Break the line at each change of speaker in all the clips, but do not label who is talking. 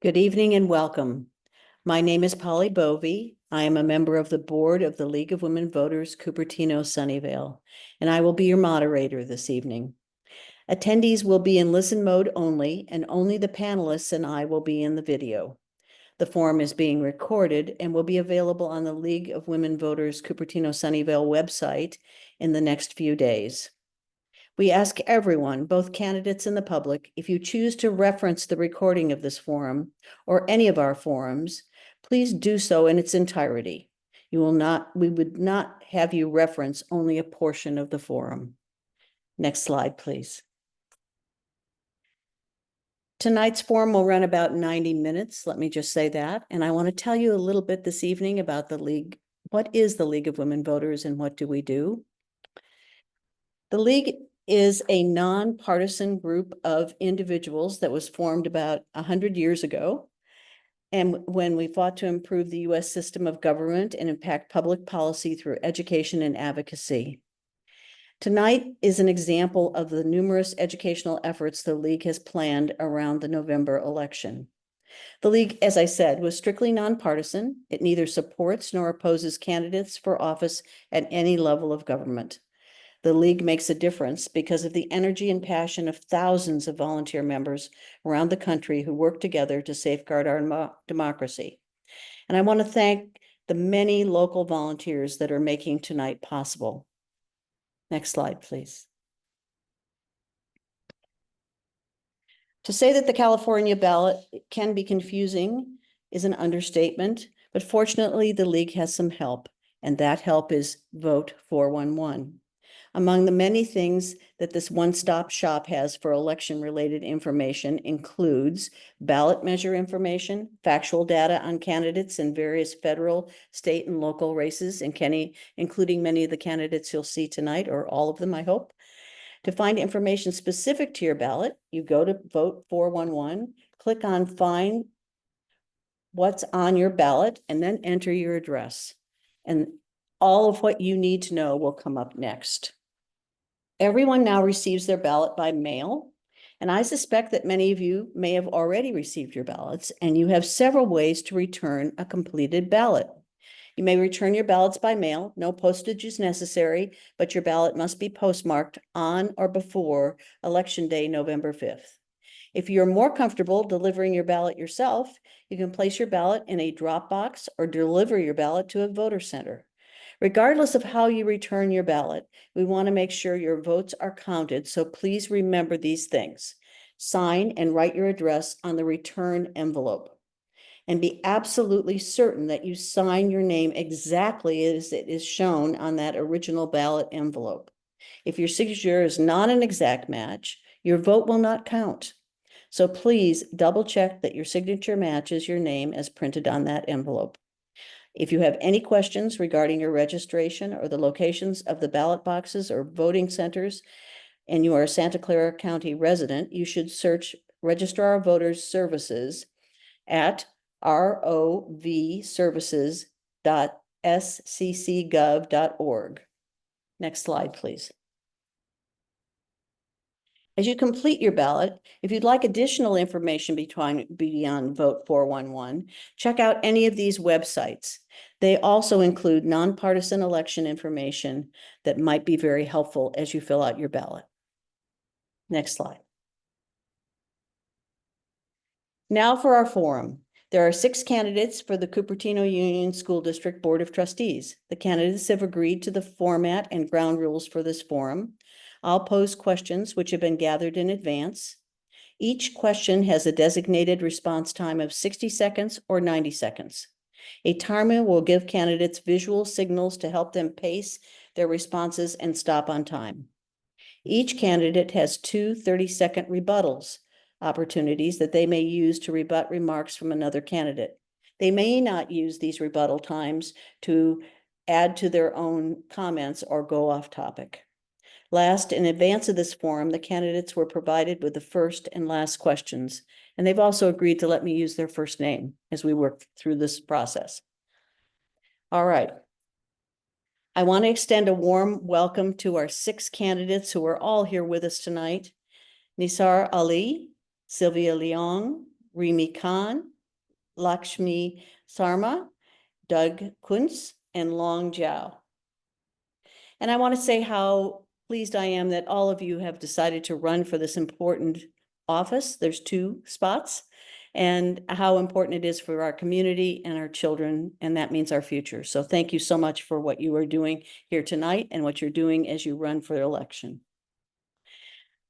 Good evening and welcome. My name is Polly Bovey. I am a member of the board of the League of Women Voters Cupertino-Sunnyvale, and I will be your moderator this evening. Attendees will be in listen mode only, and only the panelists and I will be in the video. The forum is being recorded and will be available on the League of Women Voters Cupertino-Sunnyvale website in the next few days. We ask everyone, both candidates and the public, if you choose to reference the recording of this forum or any of our forums, please do so in its entirety. We would not have you reference only a portion of the forum. Next slide, please. Tonight's forum will run about 90 minutes. Let me just say that. And I want to tell you a little bit this evening about the League. What is the League of Women Voters and what do we do? The League is a nonpartisan group of individuals that was formed about 100 years ago. And when we fought to improve the US system of government and impact public policy through education and advocacy. Tonight is an example of the numerous educational efforts the League has planned around the November election. The League, as I said, was strictly nonpartisan. It neither supports nor opposes candidates for office at any level of government. The League makes a difference because of the energy and passion of thousands of volunteer members around the country who work together to safeguard our democracy. And I want to thank the many local volunteers that are making tonight possible. Next slide, please. To say that the California ballot can be confusing is an understatement, but fortunately the League has some help, and that help is Vote 411. Among the many things that this one-stop shop has for election-related information includes ballot measure information, factual data on candidates in various federal, state, and local races, including many of the candidates you'll see tonight, or all of them, I hope. To find information specific to your ballot, you go to Vote 411, click on Find What's on Your Ballot, and then enter your address. And all of what you need to know will come up next. Everyone now receives their ballot by mail, and I suspect that many of you may have already received your ballots, and you have several ways to return a completed ballot. You may return your ballots by mail. No postage is necessary, but your ballot must be postmarked on or before Election Day, November 5th. If you're more comfortable delivering your ballot yourself, you can place your ballot in a drop box or deliver your ballot to a voter center. Regardless of how you return your ballot, we want to make sure your votes are counted, so please remember these things. Sign and write your address on the return envelope. And be absolutely certain that you sign your name exactly as it is shown on that original ballot envelope. If your signature is not an exact match, your vote will not count. So please double check that your signature matches your name as printed on that envelope. If you have any questions regarding your registration or the locations of the ballot boxes or voting centers, and you are a Santa Clara County resident, you should search Registrar of Voters Services at rovservices.sccgov.org. Next slide, please. As you complete your ballot, if you'd like additional information beyond Vote 411, check out any of these websites. They also include nonpartisan election information that might be very helpful as you fill out your ballot. Next slide. Now for our forum. There are 6 candidates for the Cupertino Union School District Board of Trustees. The candidates have agreed to the format and ground rules for this forum. I'll pose questions which have been gathered in advance. Each question has a designated response time of 60 seconds or 90 seconds. A timer will give candidates visual signals to help them pace their responses and stop on time. Each candidate has 2 30-second rebuttals opportunities that they may use to rebut remarks from another candidate. They may not use these rebuttal times to add to their own comments or go off topic. Last, in advance of this forum, the candidates were provided with the first and last questions, and they've also agreed to let me use their first name as we work through this process. All right. I want to extend a warm welcome to our 6 candidates who are all here with us tonight. Nisar Ali, Sylvia Leong, Rimi Khan, Lakshmi Sharma, Doug Kunz, and Long Jiao. And I want to say how pleased I am that all of you have decided to run for this important office. There's 2 spots, and how important it is for our community and our children, and that means our future. So thank you so much for what you are doing here tonight and what you're doing as you run for election.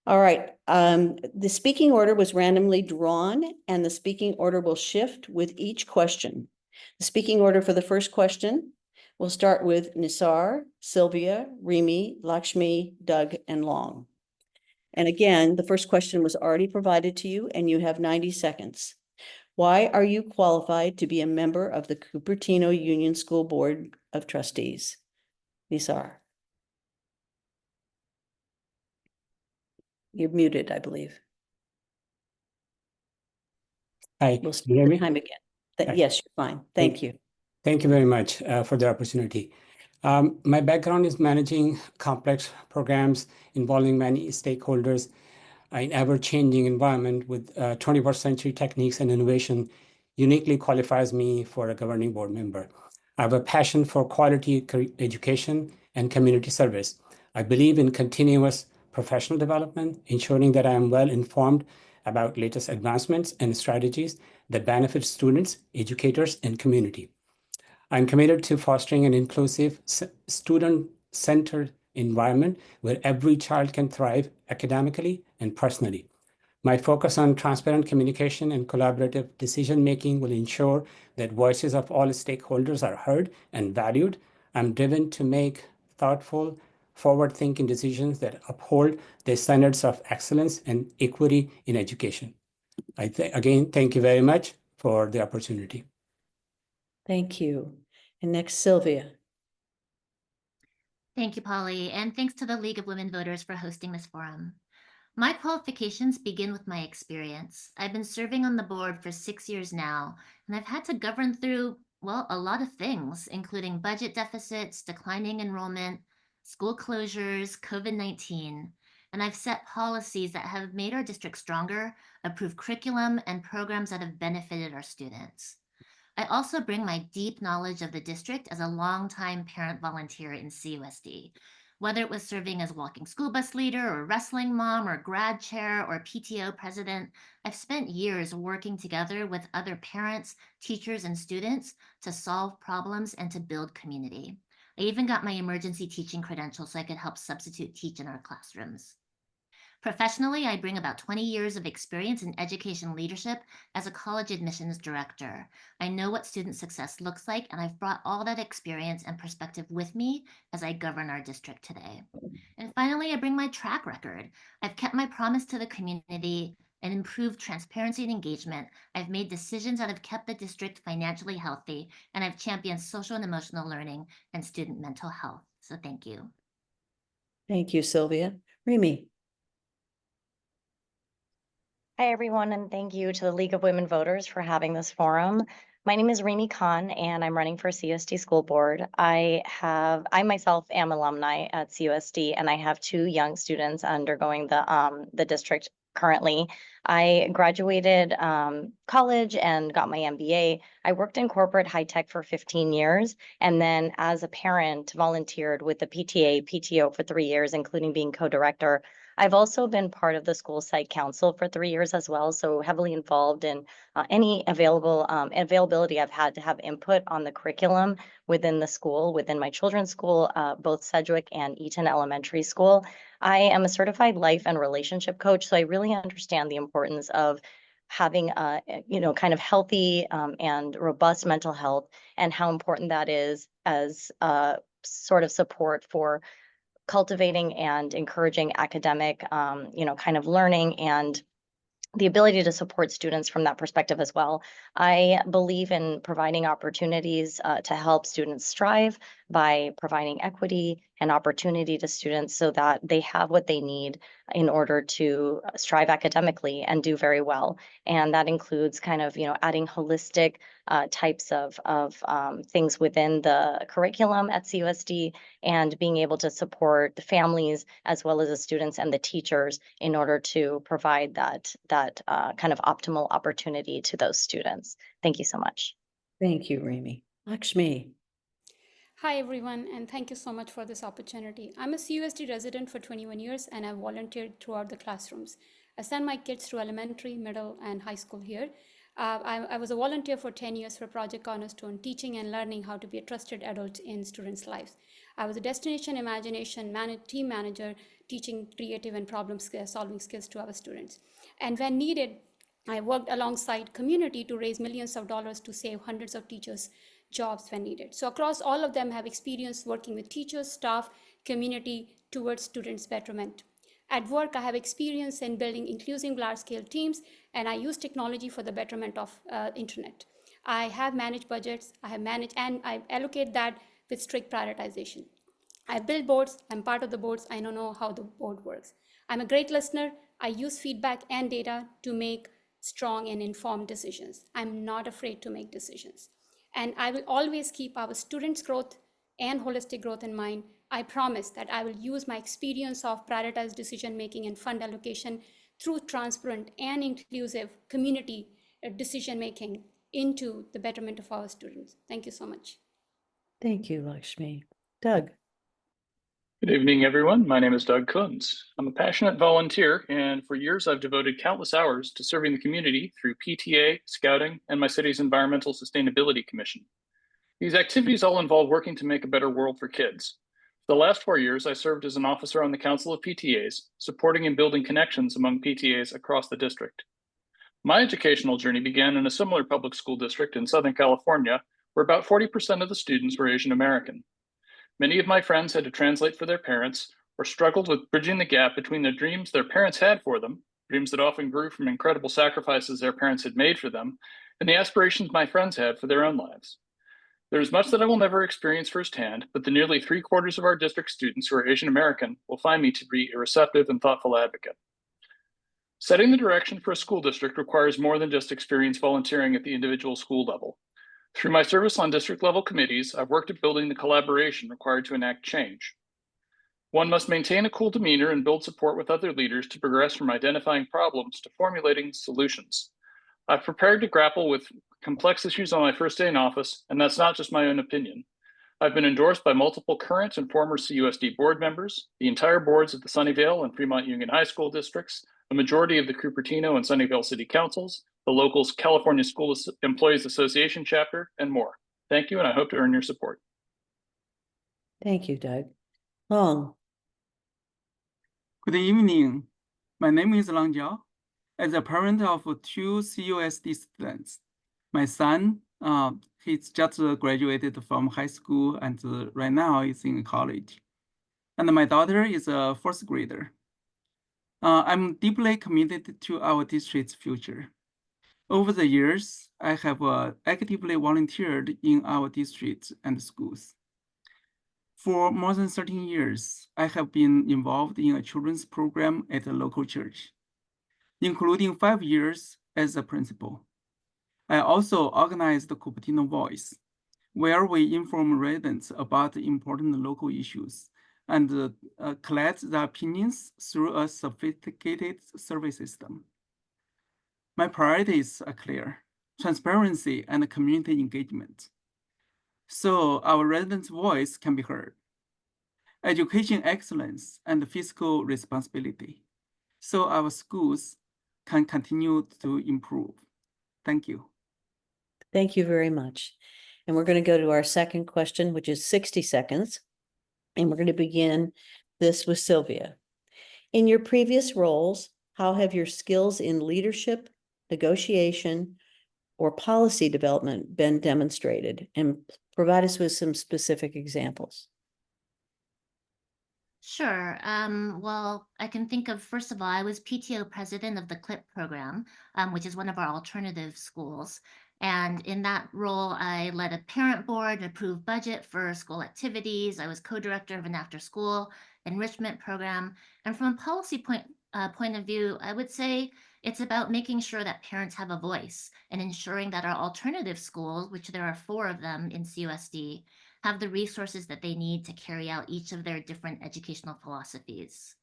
All right, the speaking order was randomly drawn, and the speaking order will shift with each question. The speaking order for the first question will start with Nisar, Sylvia, Rimi, Lakshmi, Doug, and Long. And again, the first question was already provided to you, and you have 90 seconds. Why are you qualified to be a member of the Cupertino Union School Board of Trustees? Nisar. You're muted, I believe.
Hi,
We'll
can
start
you hear
the
me?
time again.
Hi.
Yes, you're fine. Thank you.
Thank you very much for the opportunity. My background is managing complex programs involving many stakeholders in ever-changing environment with 21st century techniques and innovation uniquely qualifies me for a governing board member. I have a passion for quality education and community service. I believe in continuous professional development, ensuring that I am well informed about latest advancements and strategies that benefit students, educators, and community. I'm committed to fostering an inclusive, student-centered environment where every child can thrive academically and personally. My focus on transparent communication and collaborative decision-making will ensure that voices of all stakeholders are heard and valued. I'm driven to make thoughtful, forward-thinking decisions that uphold the standards of excellence and equity in education. Again, thank you very much for the opportunity.
Thank you. And next, Sylvia.
Thank you, Polly, and thanks to the League of Women Voters for hosting this forum. My qualifications begin with my experience. I've been serving on the board for 6 years now, and I've had to govern through, well, a lot of things, including budget deficits, declining enrollment, school closures, COVID-19, and I've set policies that have made our district stronger, approved curriculum, and programs that have benefited our students. I also bring my deep knowledge of the district as a longtime parent volunteer in CUSD. Whether it was serving as walking school bus leader or wrestling mom or grad chair or PTO president, I've spent years working together with other parents, teachers, and students to solve problems and to build community. I even got my emergency teaching credential so I could help substitute teach in our classrooms. Professionally, I bring about 20 years of experience in education leadership as a college admissions director. I know what student success looks like, and I've brought all that experience and perspective with me as I govern our district today. And finally, I bring my track record. I've kept my promise to the community and improved transparency and engagement. I've made decisions that have kept the district financially healthy, and I've championed social and emotional learning and student mental health. So thank you.
Thank you, Sylvia. Rimi.
Hi, everyone, and thank you to the League of Women Voters for having this forum. My name is Rimi Khan, and I'm running for CUSD School Board. I myself am alumni at CUSD, and I have 2 young students undergoing the district currently. I graduated college and got my MBA. I worked in corporate high tech for 15 years, and then as a parent, volunteered with the PTO for 3 years, including being co-director. I've also been part of the school site council for 3 years as well, so heavily involved in any availability I've had to have input on the curriculum within the school, within my children's school, both Sedgwick and Eaton Elementary School. I am a certified life and relationship coach, so I really understand the importance of having kind of healthy and robust mental health, and how important that is as sort of support for cultivating and encouraging academic, kind of learning and the ability to support students from that perspective as well. I believe in providing opportunities to help students strive by providing equity, and opportunity to students so that they have what they need in order to strive academically and do very well. And that includes kind of, adding holistic types of things within the curriculum at CUSD, and being able to support the families as well as the students and the teachers in order to provide that kind of optimal opportunity to those students. Thank you so much.
Thank you, Rimi. Lakshmi.
Hi, everyone, and thank you so much for this opportunity. I'm a CUSD resident for 21 years, and I've volunteered throughout the classrooms. I send my kids through elementary, middle, and high school here. I was a volunteer for 10 years for Project Cornerstone, teaching and learning how to be a trusted adult in students' lives. I was a destination imagination team manager, teaching creative and problem-solving skills to our students. And when needed, I worked alongside community to raise millions of dollars to save hundreds of teachers' jobs when needed. So across all of them, have experience working with teachers, staff, community towards students' betterment. At work, I have experience in building inclusive large-scale teams, and I use technology for the betterment of internet. I have managed budgets, and I allocate that with strict prioritization. I build boards, I'm part of the boards, I don't know how the board works. I'm a great listener, I use feedback and data to make strong and informed decisions. I'm not afraid to make decisions. And I will always keep our students' growth and holistic growth in mind. I promise that I will use my experience of prioritized decision-making and fund allocation through transparent and inclusive community decision-making into the betterment of our students. Thank you so much.
Thank you, Lakshmi. Doug.
Good evening, everyone. My name is Doug Kunz. I'm a passionate volunteer, and for years I've devoted countless hours to serving the community through PTA, scouting, and my city's Environmental Sustainability Commission. These activities all involve working to make a better world for kids. For the last 4 years, I served as an officer on the Council of PTAs, supporting and building connections among PTAs across the district. My educational journey began in a similar public school district in Southern California, where about 40% of the students were Asian American. Many of my friends had to translate for their parents or struggled with bridging the gap between the dreams their parents had for them, dreams that often grew from incredible sacrifices their parents had made for them, and the aspirations my friends had for their own lives. There is much that I will never experience firsthand, but the nearly 3/4 of our district students who are Asian American will find me to be a receptive and thoughtful advocate. Setting the direction for a school district requires more than just experience volunteering at the individual school level. Through my service on district level committees, I've worked at building the collaboration required to enact change. One must maintain a cool demeanor and build support with other leaders to progress from identifying problems to formulating solutions. I've prepared to grapple with complex issues on my first day in office, and that's not just my own opinion. I've been endorsed by multiple current and former CUSD board members, the entire boards of the Sunnyvale and Fremont Union High School districts, a majority of the Cupertino and Sunnyvale City Councils, the local California School Employees Association chapter, and more. Thank you, and I hope to earn your support.
Thank you, Doug. Long.
Good evening. My name is Jiao. As a parent of 2 CUSD students, my son, he's just graduated from high school and right now is in college. And my daughter is a first grader. I'm deeply committed to our district's future. Over the years, I have actively volunteered in our districts and schools. For more than 13 years, I have been involved in a children's program at a local church, including 5 years as a principal. I also organized the Cupertino Voice, where we inform residents about important local issues and collect their opinions through a sophisticated survey system. My priorities are clear: transparency and community engagement, so our residents' voice can be heard; education excellence and fiscal responsibility, so our schools can continue to improve. Thank you.
Thank you very much. And we're going to go to our second question, which is 60 seconds. And we're going to begin this with Sylvia. In your previous roles, how have your skills in leadership, negotiation, or policy development been demonstrated? And provide us with some specific examples.
Sure. Well, I can think of, first of all, I was PTO president of the CLIP program, which is one of our alternative schools. And in that role, I led a parent board and approved budget for school activities. I was co-director of an after-school enrichment program. And from a policy point of view, I would say it's about making sure that parents have a voice and ensuring that our alternative schools, which there are 4 of them in CUSD, have the resources that they need to carry out each of their different educational philosophies.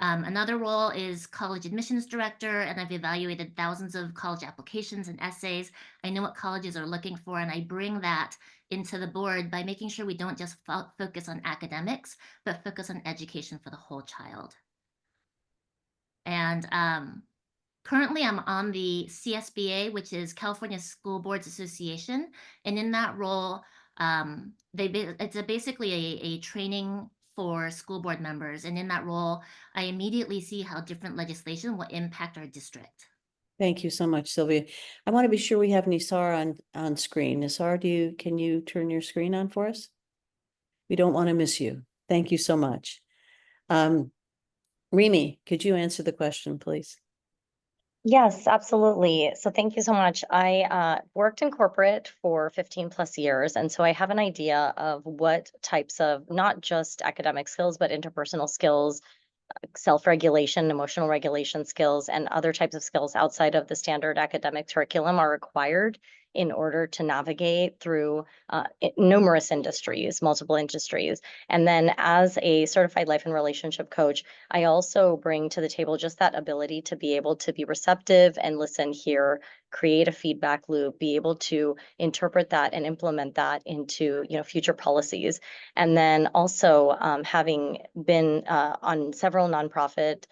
Another role is college admissions director, and I've evaluated thousands of college applications and essays. I know what colleges are looking for, and I bring that into the board by making sure we don't just focus on academics, but focus on education for the whole child. And currently, I'm on the CSBA, which is California School Boards Association, and in that role, it's basically a training for school board members, and in that role, I immediately see how different legislation will impact our district.
Thank you so much, Sylvia. I want to be sure we have Nisar on screen. Nisar, can you turn your screen on for us? We don't want to miss you. Thank you so much. Rimi, could you answer the question, please?
Yes, absolutely. So thank you so much. I worked in corporate for 15 plus years. And so I have an idea of what types of not just academic skills, but interpersonal skills, self-regulation, emotional regulation skills, and other types of skills outside of the standard academic curriculum are required in order to navigate through numerous industries, multiple industries. And then as a certified life and relationship coach, I also bring to the table just that ability to be able to be receptive and listen, hear, create a feedback loop, be able to interpret that and implement that into future policies. And then also having been on several nonprofit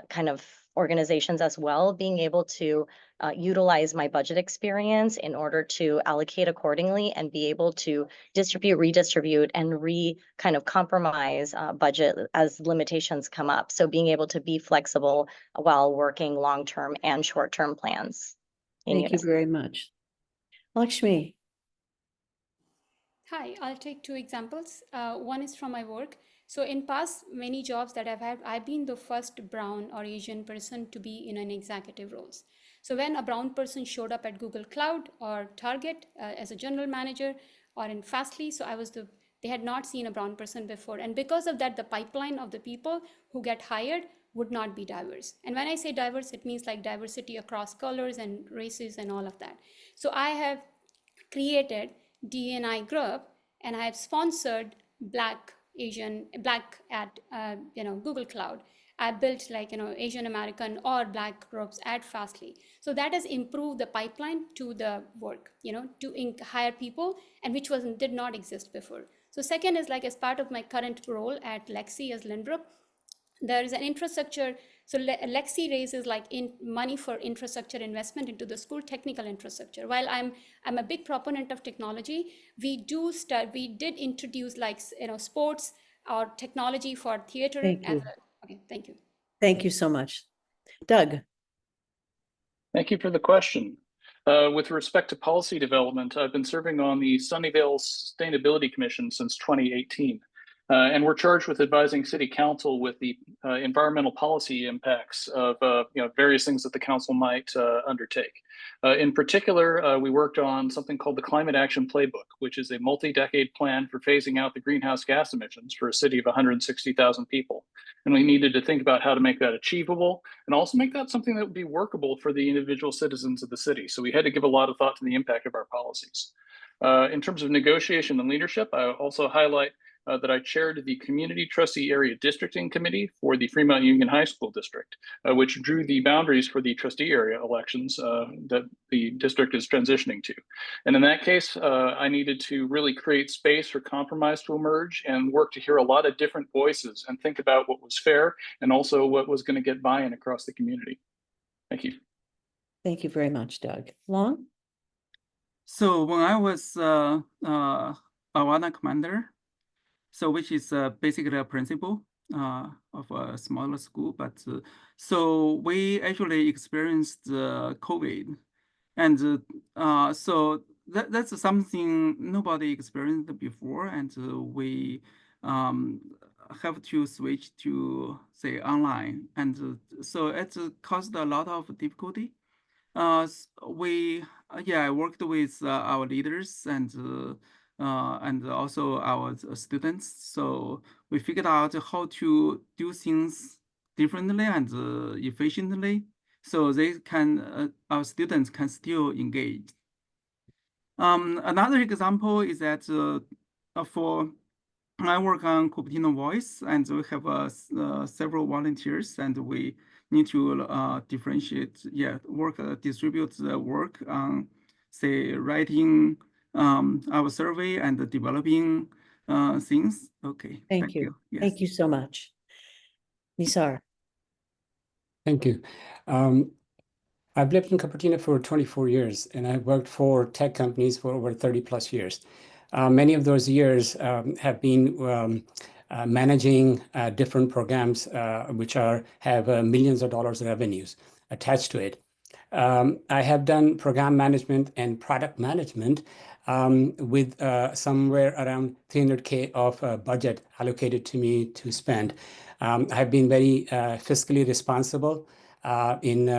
kind of organizations as well, being able to utilize my budget experience in order to allocate accordingly and be able to distribute, redistribute, and kind of compromise budget as limitations come up. So being able to be flexible while working long-term and short-term plans.
Thank you very much. Lakshmi.
Hi, I'll take 2 examples. One is from my work. So in past many jobs that I've had, I've been the first brown or Asian person to be in an executive roles. So when a brown person showed up at Google Cloud or Target as a general manager or in Fastly, so they had not seen a brown person before. And because of that, the pipeline of the people who get hired would not be diverse. And when I say diverse, it means like diversity across colors and races and all of that. So I have created D&I group, and I have sponsored Black at Google Cloud. I built Asian American or Black groups at Fastly. So that has improved the pipeline to the work, to hire people, and which did not exist before. So second is as part of my current role at Lexi as Lynbrook, there is an infrastructure. So Lexi raises money for infrastructure investment into the school technical infrastructure. While I'm a big proponent of technology, we did introduce sports or technology for theater.
Thank you.
Okay, thank you.
Thank you so much. Doug.
Thank you for the question. With respect to policy development, I've been serving on the Sunnyvale Sustainability Commission since 2018. And we're charged with advising City Council with the environmental policy impacts of various things that the council might undertake. In particular, we worked on something called the Climate Action Playbook, which is a multi-decade plan for phasing out the greenhouse gas emissions for a city of 160,000 people. And we needed to think about how to make that achievable and also make that something that would be workable for the individual citizens of the city. So we had to give a lot of thought to the impact of our policies. In terms of negotiation and leadership, I also highlight that I chaired the Community Trustee Area Districting Committee for the Fremont Union High School District, which drew the boundaries for the trustee area elections that the district is transitioning to. And in that case, I needed to really create space for compromise to emerge and work to hear a lot of different voices and think about what was fair and also what was going to get buy-in across the community. Thank you.
Thank you very much, Doug. Long?
So when I was Awana commander, so which is basically a principal of a smaller school, but so we actually experienced COVID, and so that's something nobody experienced before, and we have to switch to say online, and so it caused a lot of difficulty. I worked with our leaders and also our students. So we figured out how to do things differently and efficiently, so our students can still engage. Another example is that I work on Cupertino Voice, and we have several volunteers, and we need to distribute the work on, say, writing our survey and developing things. Okay,
Thank you.
Yes.
Thank you so much. Nisar.
Thank you. I've lived in Cupertino for 24 years, and I've worked for tech companies for over 30 plus years. Many of those years have been managing different programs which have millions of dollars of revenues attached to it. I have done program management and product management with somewhere around 300K of budget allocated to me to spend. I've been very fiscally responsible in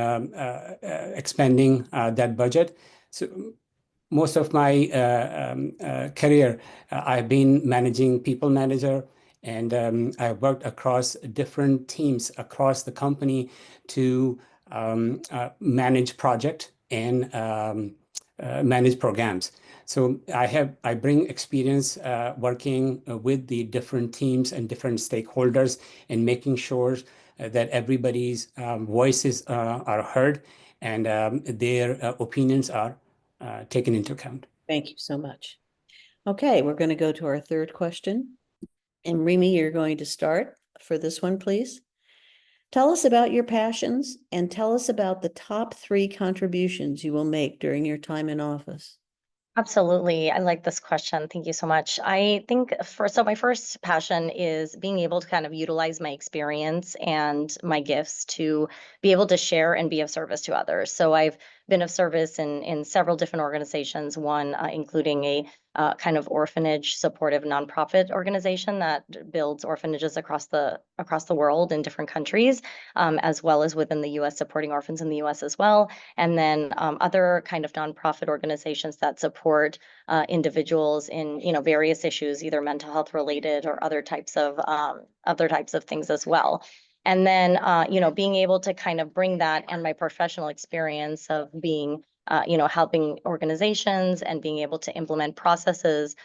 expending that budget. So most of my career, I've been managing people manager, and I've worked across different teams across the company to manage project and manage programs. So I bring experience working with the different teams and different stakeholders and making sure that everybody's voices are heard and their opinions are taken into account.
Thank you so much. Okay, we're going to go to our third question. And Rimi, you're going to start for this one, please. Tell us about your passions and tell us about the top 3 contributions you will make during your time in office.
Absolutely. I like this question. Thank you so much. I think my first passion is being able to kind of utilize my experience and my gifts to be able to share and be of service to others. So I've been of service in several different organizations, one including a kind of orphanage supportive nonprofit organization that builds orphanages across the world in different countries, as well as within the US, supporting orphans in the US as well. And then other kind of nonprofit organizations that support individuals in various issues, either mental health related or other types of things as well. And then being able to kind of bring that and my professional experience of being helping organizations and being able to implement processes,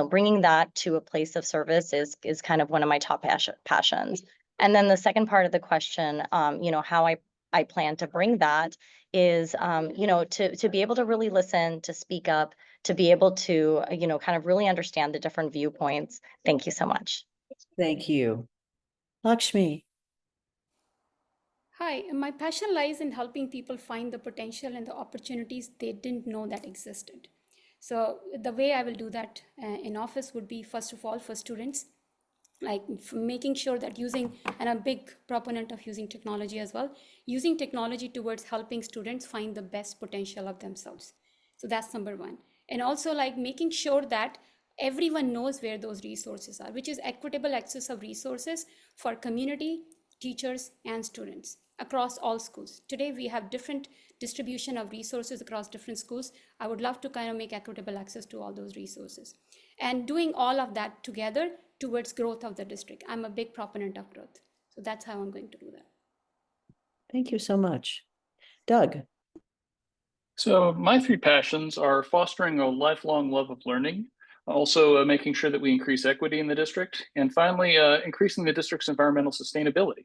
bringing that to a place of service is kind of one of my top passions. And then the second part of the question, how I plan to bring that is, to be able to really listen, to speak up, to be able to, kind of really understand the different viewpoints. Thank you so much.
Thank you. Lakshmi.
Hi, my passion lies in helping people find the potential and the opportunities they didn't know that existed. So the way I will do that in office would be, first of all, for students, like making sure that and I'm a big proponent of using technology as well, using technology towards helping students find the best potential of themselves. So that's number one. And also like making sure that everyone knows where those resources are, which is equitable access of resources for community, teachers, and students across all schools. Today, we have different distribution of resources across different schools. I would love to kind of make equitable access to all those resources. And doing all of that together towards growth of the district. I'm a big proponent of growth. So that's how I'm going to do that.
Thank you so much. Doug.
So my 3 passions are fostering a lifelong love of learning, also making sure that we increase equity in the district, and finally, increasing the district's environmental sustainability.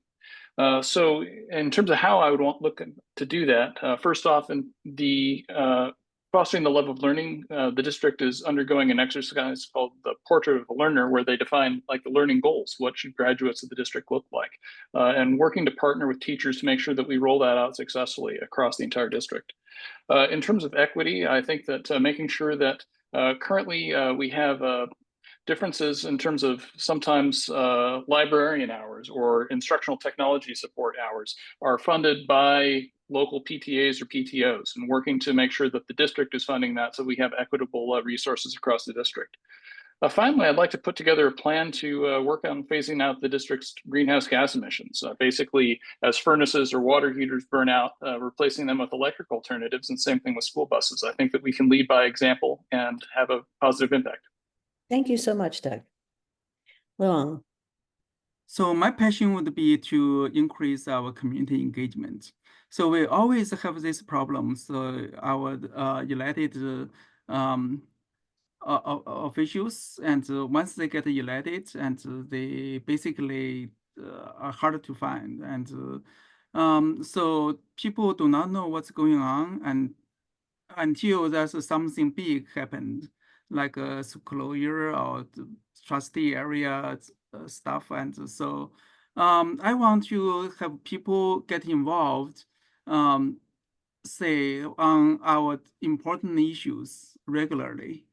So in terms of how I would look to do that, first off, in the fostering the love of learning, the district is undergoing an exercise called the Portrait of the Learner, where they define like the learning goals. What should graduates of the district look like? And working to partner with teachers to make sure that we roll that out successfully across the entire district. In terms of equity, I think that making sure that currently we have differences in terms of sometimes librarian hours or instructional technology support hours are funded by local PTAs or PTOs, and working to make sure that the district is funding that so we have equitable resources across the district. Finally, I'd like to put together a plan to work on phasing out the district's greenhouse gas emissions. Basically, as furnaces or water heaters burn out, replacing them with electric alternatives, and same thing with school buses. I think that we can lead by example and have a positive impact.
Thank you so much, Doug. Leong.
So my passion would be to increase our community engagement. So we always have this problem. So our elected officials, and once they get elected, and they basically are hard to find, and so people do not know what's going on, and until there's something big happened, like a closure or the trustee area stuff, and so I want to have people get involved, say on our important issues regularly.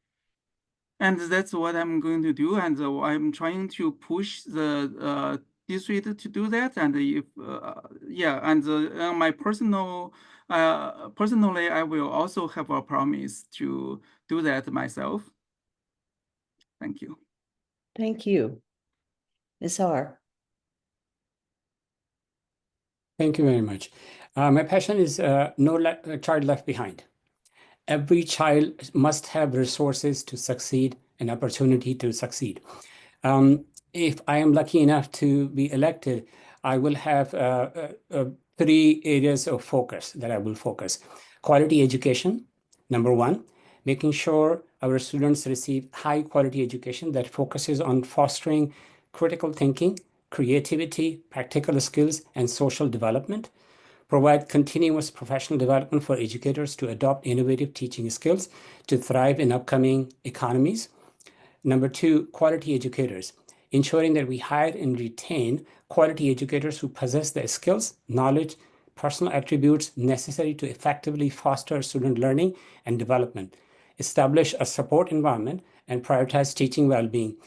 And that's what I'm going to do. And I'm trying to push the district to do that. And if, yeah, and my personally, I will also have a promise to do that myself. Thank you.
Thank you. Nisar.
Thank you very much. My passion is no child left behind. Every child must have resources to succeed, an opportunity to succeed. If I am lucky enough to be elected, I will have 3 areas of focus that I will focus. Quality education, number 1, making sure our students receive high quality education that focuses on fostering critical thinking, creativity, practical skills, and social development. Provide continuous professional development for educators to adopt innovative teaching skills to thrive in upcoming economies. Number 2, quality educators, ensuring that we hire and retain quality educators who possess the skills, knowledge, personal attributes necessary to effectively foster student learning and development. Establish a support environment and prioritize teaching well-being,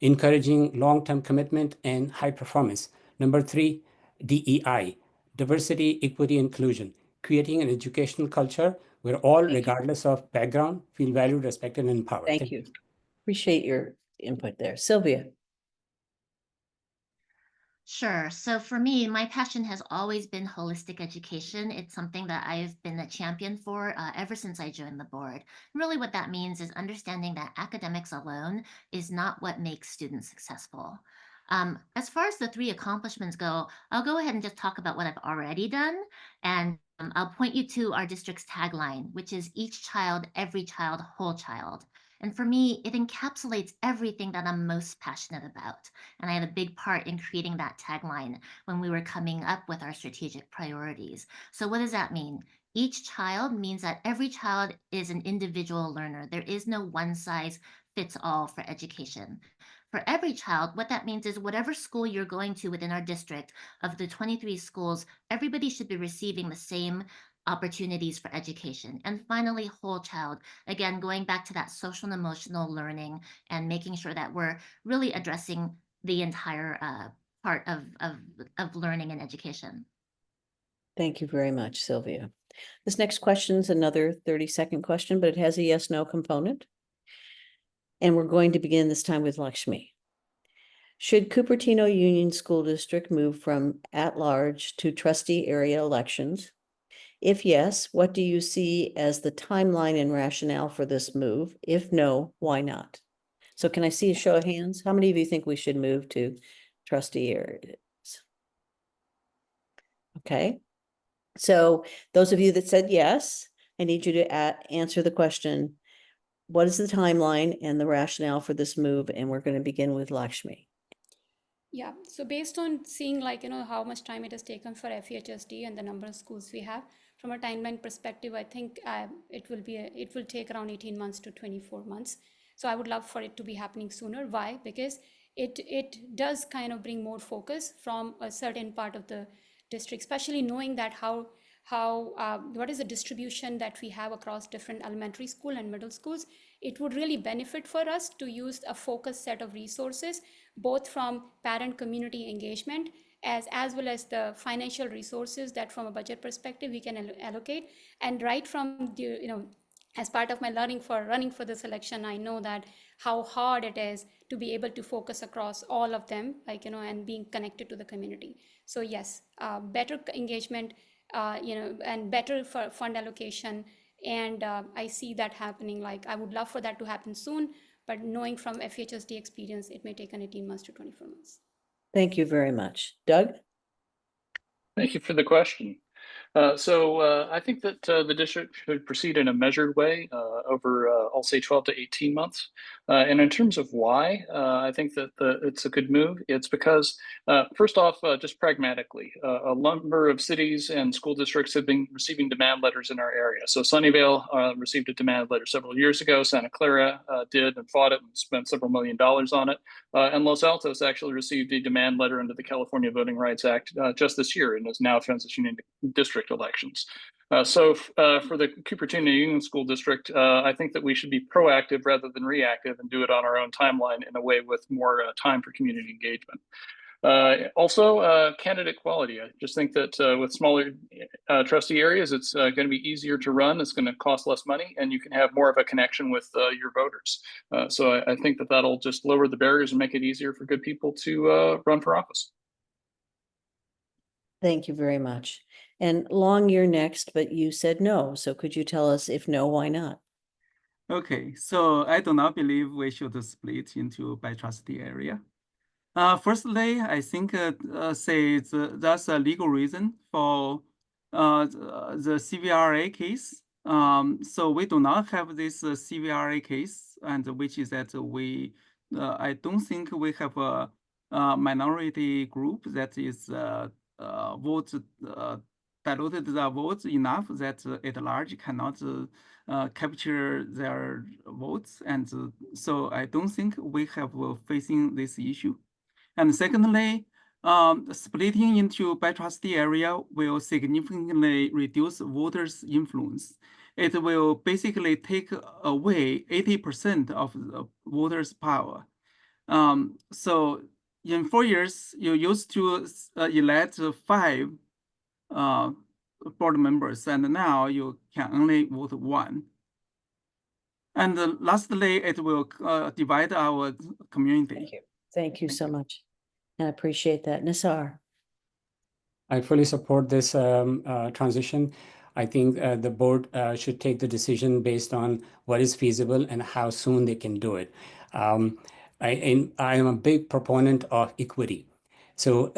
encouraging long-term commitment and high performance. Number 3, DEI, diversity, equity, inclusion, creating an educational culture where all, regardless of background, feel valued, respected, and empowered.
Thank you. Appreciate your input there. Sylvia.
Sure. So for me, my passion has always been holistic education. It's something that I've been a champion for ever since I joined the board. Really, what that means is understanding that academics alone is not what makes students successful. As far as the 3 accomplishments go, I'll go ahead and just talk about what I've already done. And I'll point you to our district's tagline, which is each child, every child, whole child. And for me, it encapsulates everything that I'm most passionate about. And I had a big part in creating that tagline when we were coming up with our strategic priorities. So what does that mean? Each child means that every child is an individual learner. There is no one size fits all for education. For every child, what that means is whatever school you're going to within our district, of the 23 schools, everybody should be receiving the same opportunities for education. And finally, whole child, again, going back to that social and emotional learning and making sure that we're really addressing the entire part of learning and education.
Thank you very much, Sylvia. This next question is another 30-second question, but it has a yes/no component. And we're going to begin this time with Lakshmi. Should Cupertino Union School District move from at-large to trustee area elections? If yes, what do you see as the timeline and rationale for this move? If no, why not? So can I see a show of hands? How many of you think we should move to trustee areas? Okay. So those of you that said yes, I need you to answer the question, what is the timeline and the rationale for this move? And we're going to begin with Lakshmi.
Yeah, so based on seeing how much time it has taken for FEHSD and the number of schools we have, from a timeline perspective, I think it will take around 18 months to 24 months. So I would love for it to be happening sooner. Why? Because it does kind of bring more focus from a certain part of the district, especially knowing that what is the distribution that we have across different elementary school and middle schools. It would really benefit for us to use a focused set of resources, both from parent community engagement as well as the financial resources that from a budget perspective we can allocate. And right from the, as part of my running for this election, I know that how hard it is to be able to focus across all of them, like, and being connected to the community. So yes, better engagement, and better fund allocation. And I see that happening. Like, I would love for that to happen soon, but knowing from FHSD experience, it may take an 18 months to 24 months.
Thank you very much. Doug?
Thank you for the question. I think that the district should proceed in a measured way over, I'll say, 12 to 18 months. And in terms of why, I think that it's a good move. It's because, first off, just pragmatically, a number of cities and school districts have been receiving demand letters in our area. So Sunnyvale received a demand letter several years ago. Santa Clara did and fought it and spent several $1 million on it. And Los Altos actually received a demand letter under the California Voting Rights Act just this year and is now transitioning to district elections. For the Cupertino Union School District, I think that we should be proactive rather than reactive and do it on our own timeline in a way with more time for community engagement. Candidate quality. I just think that with smaller trustee areas, it's going to be easier to run. It's going to cost less money, and you can have more of a connection with your voters. So I think that that'll just lower the barriers and make it easier for good people to run for office.
Thank you very much. And Long, you're next, but you said no. So could you tell us, if no, why not?
Okay, so I do not believe we should split into by trustee area. Firstly, I think that's a legal reason for the CVRA case. So we do not have this CVRA case, and which is that I don't think we have a minority group that is diluted the votes enough that at large cannot capture their votes, and so I don't think we have facing this issue. And secondly, splitting into by trustee area will significantly reduce voters' influence. It will basically take away 80% of the voters' power. So in 4 years, you used to elect 5 board members, and now you can only vote 1. And lastly, it will divide our community.
Thank you. Thank you so much. I appreciate that. Nisar?
I fully support this transition. I think the board should take the decision based on what is feasible and how soon they can do it. I am a big proponent of equity. So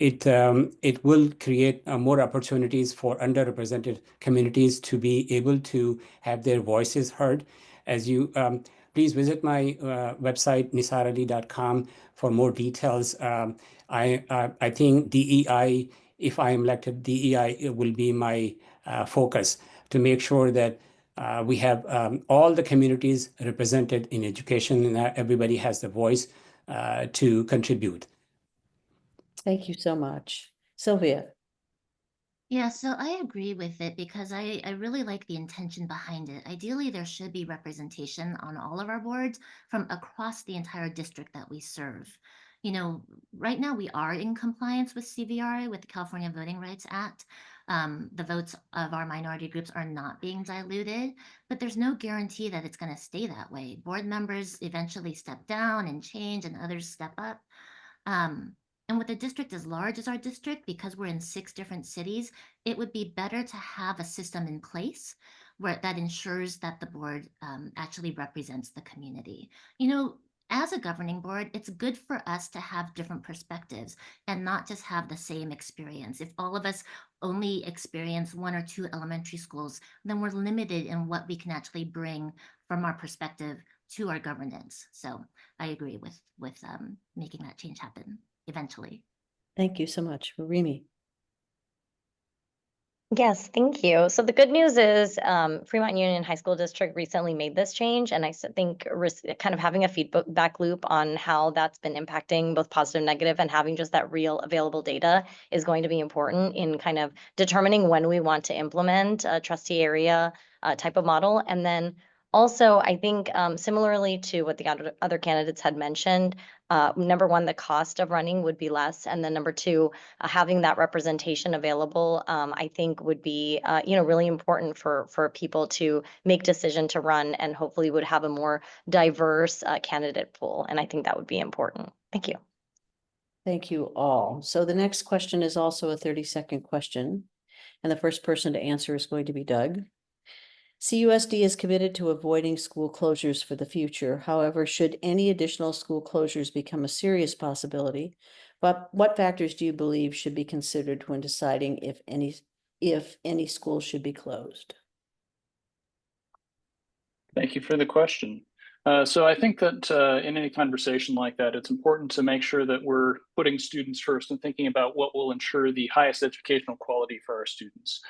it will create more opportunities for underrepresented communities to be able to have their voices heard. As you please visit my website, nisarali.com, for more details. I think DEI, if I am elected, DEI will be my focus to make sure that we have all the communities represented in education and everybody has the voice to contribute.
Thank you so much. Sylvia?
Yeah, so I agree with it because I really like the intention behind it. Ideally, there should be representation on all of our boards from across the entire district that we serve. Right now we are in compliance with CVRA, with the California Voting Rights Act. The votes of our minority groups are not being diluted, but there's no guarantee that it's going to stay that way. Board members eventually step down and change, and others step up. And with a district as large as our district, because we're in 6 different cities, it would be better to have a system in place where that ensures that the board actually represents the community. As a governing board, it's good for us to have different perspectives and not just have the same experience. If all of us only experience 1 or 2 elementary schools, then we're limited in what we can actually bring from our perspective to our governance. So I agree with making that change happen eventually.
Thank you so much. Rimi?
Yes, thank you. So the good news is Fremont Union High School District recently made this change, and I think kind of having a feedback loop on how that's been impacting both positive and negative, and having just that real available data is going to be important in kind of determining when we want to implement a trustee area type of model. And then Also, I think similarly to what the other candidates had mentioned, number one, the cost of running would be less. And then number two, having that representation available, I think would be, really important for people to make decision to run and hopefully would have a more diverse candidate pool. And I think that would be important. Thank you.
Thank you all. So the next question is also a 30-second question. And the first person to answer is going to be Doug. CUSD is committed to avoiding school closures for the future. However, should any additional school closures become a serious possibility, what factors do you believe should be considered when deciding if any school should be closed?
Thank you for the question. So I think that in any conversation like that, it's important to make sure that we're putting students first and thinking about what will ensure the highest educational quality for our students.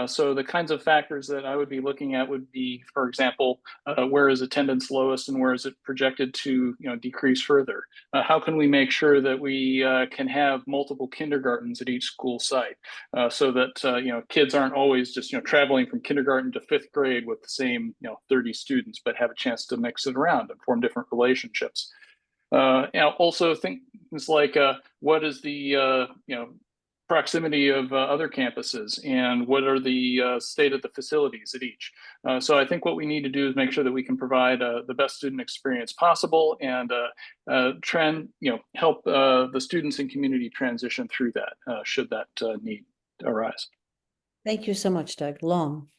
So the kinds of factors that I would be looking at would be, for example, where is attendance lowest and where is it projected to decrease further? How can we make sure that we can have multiple kindergartens at each school site so that kids aren't always just traveling from kindergarten to 5th grade with the same 30 students, but have a chance to mix it around and form different relationships. Also things like what is the proximity of other campuses and what are the state of the facilities at each. So I think what we need to do is make sure that we can provide the best student experience possible and help the students and community transition through that should that need arise.
Thank you so much, Doug. Long.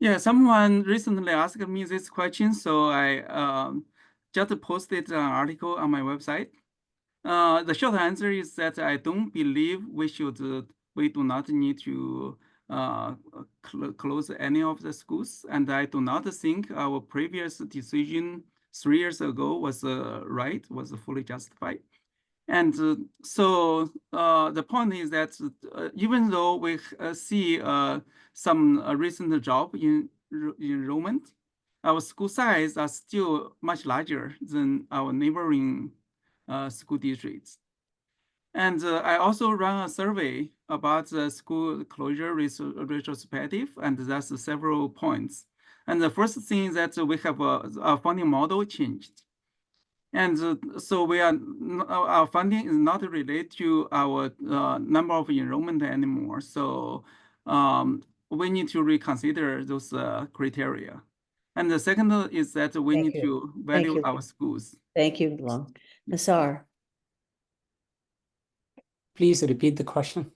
Yeah, someone recently asked me this question, so I just posted an article on my website. The short answer is that I don't believe we do not need to close any of the schools, and I do not think our previous decision 3 years ago was was fully justified. And so the point is that even though we see some recent drop in enrollment, our school size are still much larger than our neighboring school districts. And I also ran a survey about the school closure retrospective, and that's several points. And the first thing is that we have our funding model changed. And so our funding is not related to our number of enrollment anymore. So we need to reconsider those criteria. And the second is that we need to value our schools.
Thank you, Long. Nisar.
Please repeat the question.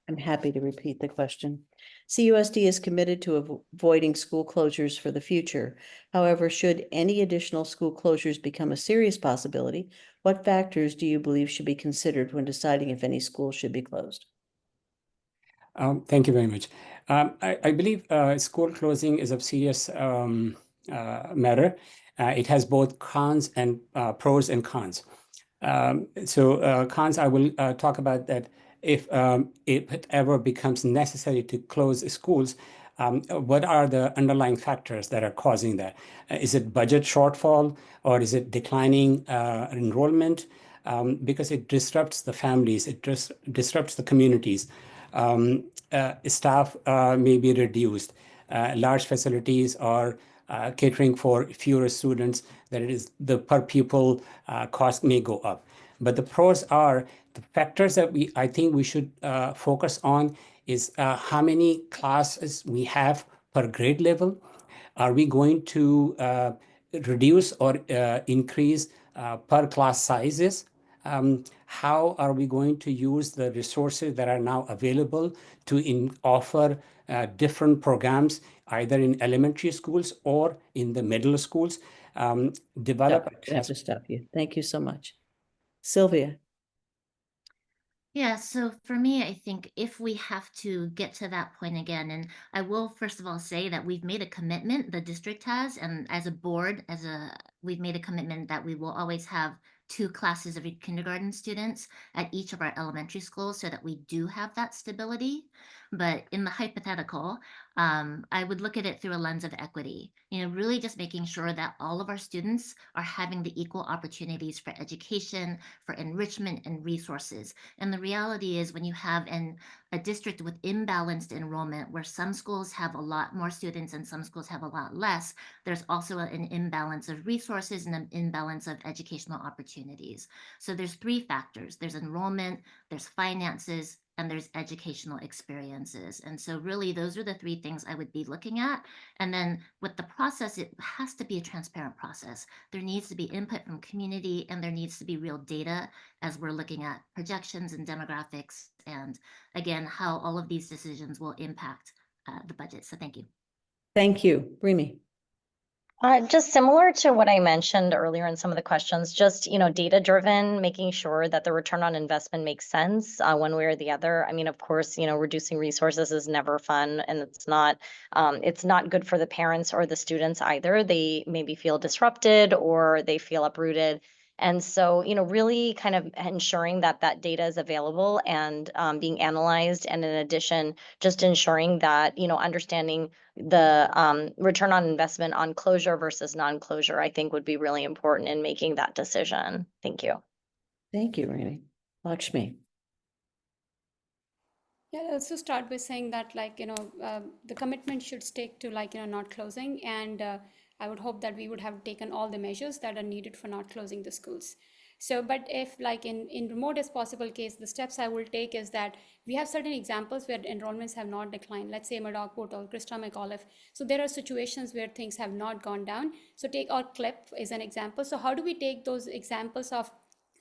I'm happy to repeat the question. CUSD is committed to avoiding school closures for the future. However, should any additional school closures become a serious possibility, what factors do you believe should be considered when deciding if any school should be closed?
Thank you very much. I believe school closing is a serious matter. It has both cons and pros and cons. Cons, I will talk about that. If it ever becomes necessary to close schools, what are the underlying factors that are causing that? Is it budget shortfall or is it declining enrollment? Because it disrupts the families, it just disrupts the communities. Staff may be reduced. Large facilities are catering for fewer students, that is the per pupil cost may go up. But the pros are the factors that I think we should focus on is how many classes we have per grade level. Are we going to reduce or increase per class sizes? How are we going to use the resources that are now available to offer different programs, either in elementary schools or in the middle schools?
I have to stop you. Thank you so much. Sylvia.
Yeah, so for me, I think if we have to get to that point again, and I will first of all say that we've made a commitment, the district has, and as a board, we've made a commitment that we will always have 2 classes of kindergarten students at each of our elementary schools so that we do have that stability. But in the hypothetical, I would look at it through a lens of equity, really just making sure that all of our students are having the equal opportunities for education, for enrichment and resources. And the reality is when you have a district with imbalanced enrollment where some schools have a lot more students and some schools have a lot less, there's also an imbalance of resources and an imbalance of educational opportunities. So there's 3 factors. There's enrollment, there's finances, and there's educational experiences. And so really those are the 3 things I would be looking at. And then with the process, it has to be a transparent process. There needs to be input from community and there needs to be real data as we're looking at projections and demographics and again, how all of these decisions will impact the budget. So thank you.
Thank you, Rimi.
Just similar to what I mentioned earlier in some of the questions, just, data driven, making sure that the return on investment makes sense one way or the other. I mean, of course, reducing resources is never fun and it's not good for the parents or the students either. They maybe feel disrupted or they feel uprooted. And so, really kind of ensuring that that data is available and being analyzed. And in addition, just ensuring that, understanding the return on investment on closure versus non-closure, I think would be really important in making that decision. Thank you.
Thank you, Rimi. Lakshmi.
Yeah, I'll also start by saying that, the commitment should stick to, not closing. And I would hope that we would have taken all the measures that are needed for not closing the schools. So, but if in remotest possible case, the steps I will take is that we have certain examples where enrollments have not declined. Let's say Murdoch-Port or Christa McAuliffe. So there are situations where things have not gone down. So take our CLIP is an example. So how do we take those examples of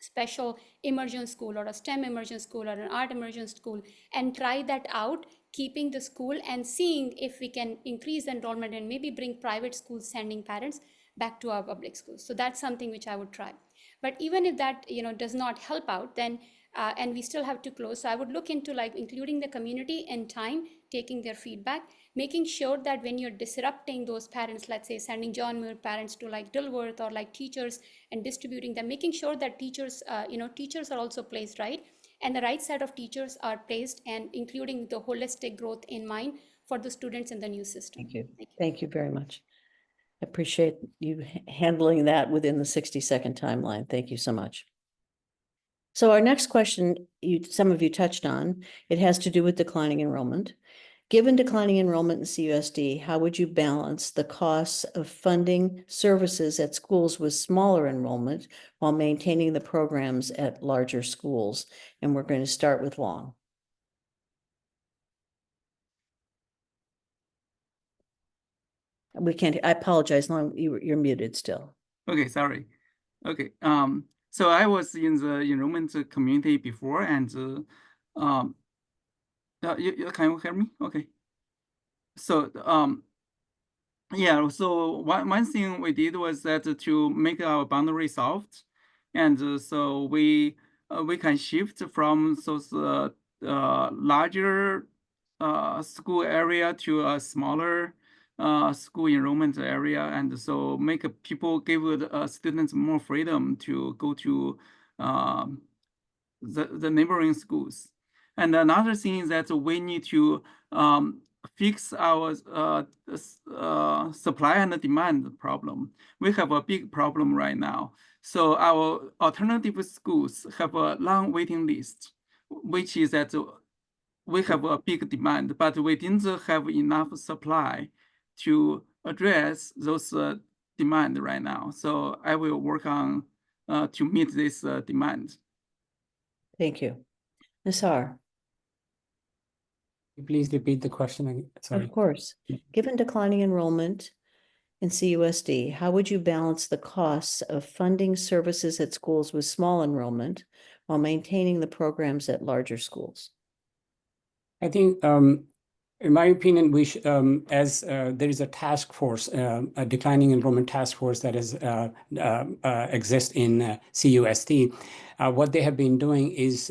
special immersion school or a STEM immersion school or an art immersion school and try that out, keeping the school and seeing if we can increase enrollment and maybe bring private schools sending parents back to our public schools. So that's something which I would try. But even if that does not help out, then and we still have to close. So I would look into including the community in time, taking their feedback, making sure that when you're disrupting those parents, let's say sending John Muir parents to Dilworth or teachers and distributing them, making sure that teachers, teachers are also placed right and the right set of teachers are placed and including the holistic growth in mind for the students in the new system.
Thank you. Thank you very much. I appreciate you handling that within the 60-second timeline. Thank you so much. So our next question, some of you touched on, it has to do with declining enrollment. Given declining enrollment in CUSD, how would you balance the costs of funding services at schools with smaller enrollment while maintaining the programs at larger schools? And we're going to start with Long. We can't, I apologize, Long, you're muted still.
Okay, sorry. Okay, so I was in the enrollment community before, and can you hear me? Okay. So yeah, so one thing we did was that to make our boundary soft, and so we can shift from those larger school area to a smaller school enrollment area, and so make people give students more freedom to go to the neighboring schools. And another thing is that we need to fix our supply and demand problem. We have a big problem right now. So our alternative schools have a long waiting list, which is that we have a big demand, but we didn't have enough supply to address those demand right now. So I will work on to meet this demand.
Thank you. Nisar.
Please repeat the question again. Sorry.
Of course. Given declining enrollment in CUSD, how would you balance the costs of funding services at schools with small enrollment while maintaining the programs at larger schools?
I think, in my opinion, we should, as there is a task force, a declining enrollment task force that is exists in CUSD. What they have been doing is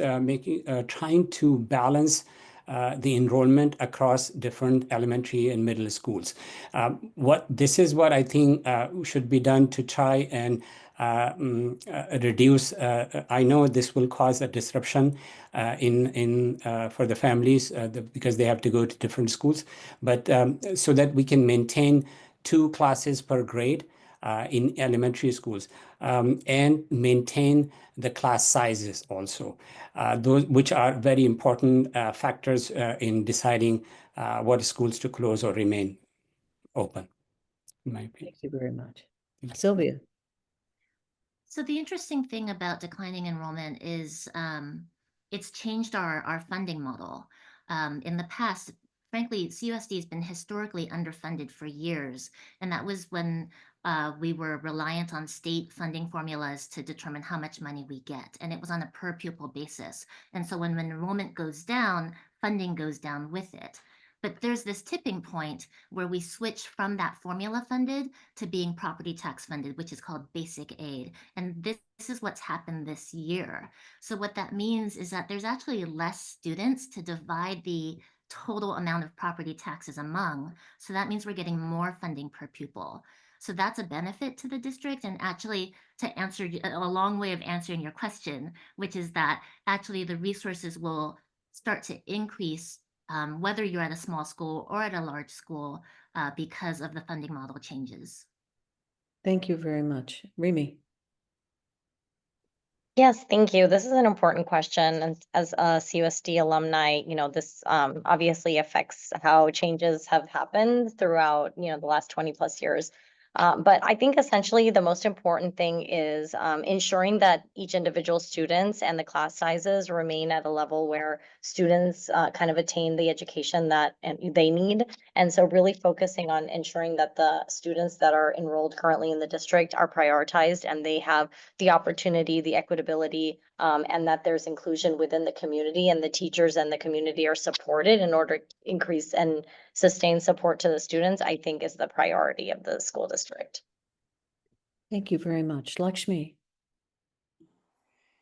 trying to balance the enrollment across different elementary and middle schools. This is what I think should be done to try and reduce. I know this will cause a disruption for the families because they have to go to different schools, but so that we can maintain 2 classes per grade in elementary schools and maintain the class sizes also, those which are very important factors in deciding what schools to close or remain open, in my opinion.
Thank you very much. Sylvia.
So the interesting thing about declining enrollment is it's changed our funding model. In the past, frankly, CUSD has been historically underfunded for years, and that was when we were reliant on state funding formulas to determine how much money we get, and it was on a per pupil basis. And so when enrollment goes down, funding goes down with it. But there's this tipping point where we switch from that formula funded to being property tax funded, which is called basic aid. And this is what's happened this year. So what that means is that there's actually less students to divide the total amount of property taxes among. So that means we're getting more funding per pupil. So that's a benefit to the district, and actually to answer a long way of answering your question, which is that actually the resources will start to increase whether you're at a small school or at a large school because of the funding model changes.
Thank you very much. Rimi.
Yes, thank you. This is an important question. And as a CUSD alumni, this obviously affects how changes have happened throughout, the last 20 plus years. But I think essentially the most important thing is ensuring that each individual students and the class sizes remain at a level where students kind of attain the education that they need. And so really focusing on ensuring that the students that are enrolled currently in the district are prioritized and they have the opportunity, the equitability, and that there's inclusion within the community, and the teachers and the community are supported in order to increase and sustain support to the students, I think is the priority of the school district.
Thank you very much. Lakshmi.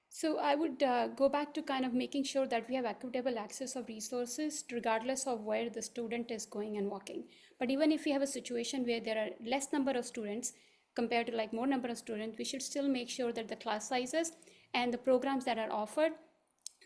So I would go back to kind of making sure that we have equitable access of resources regardless of where the student is going and walking. But even if we have a situation where there are less number of students compared to like more number of students, we should still make sure that the class sizes and the programs that are offered,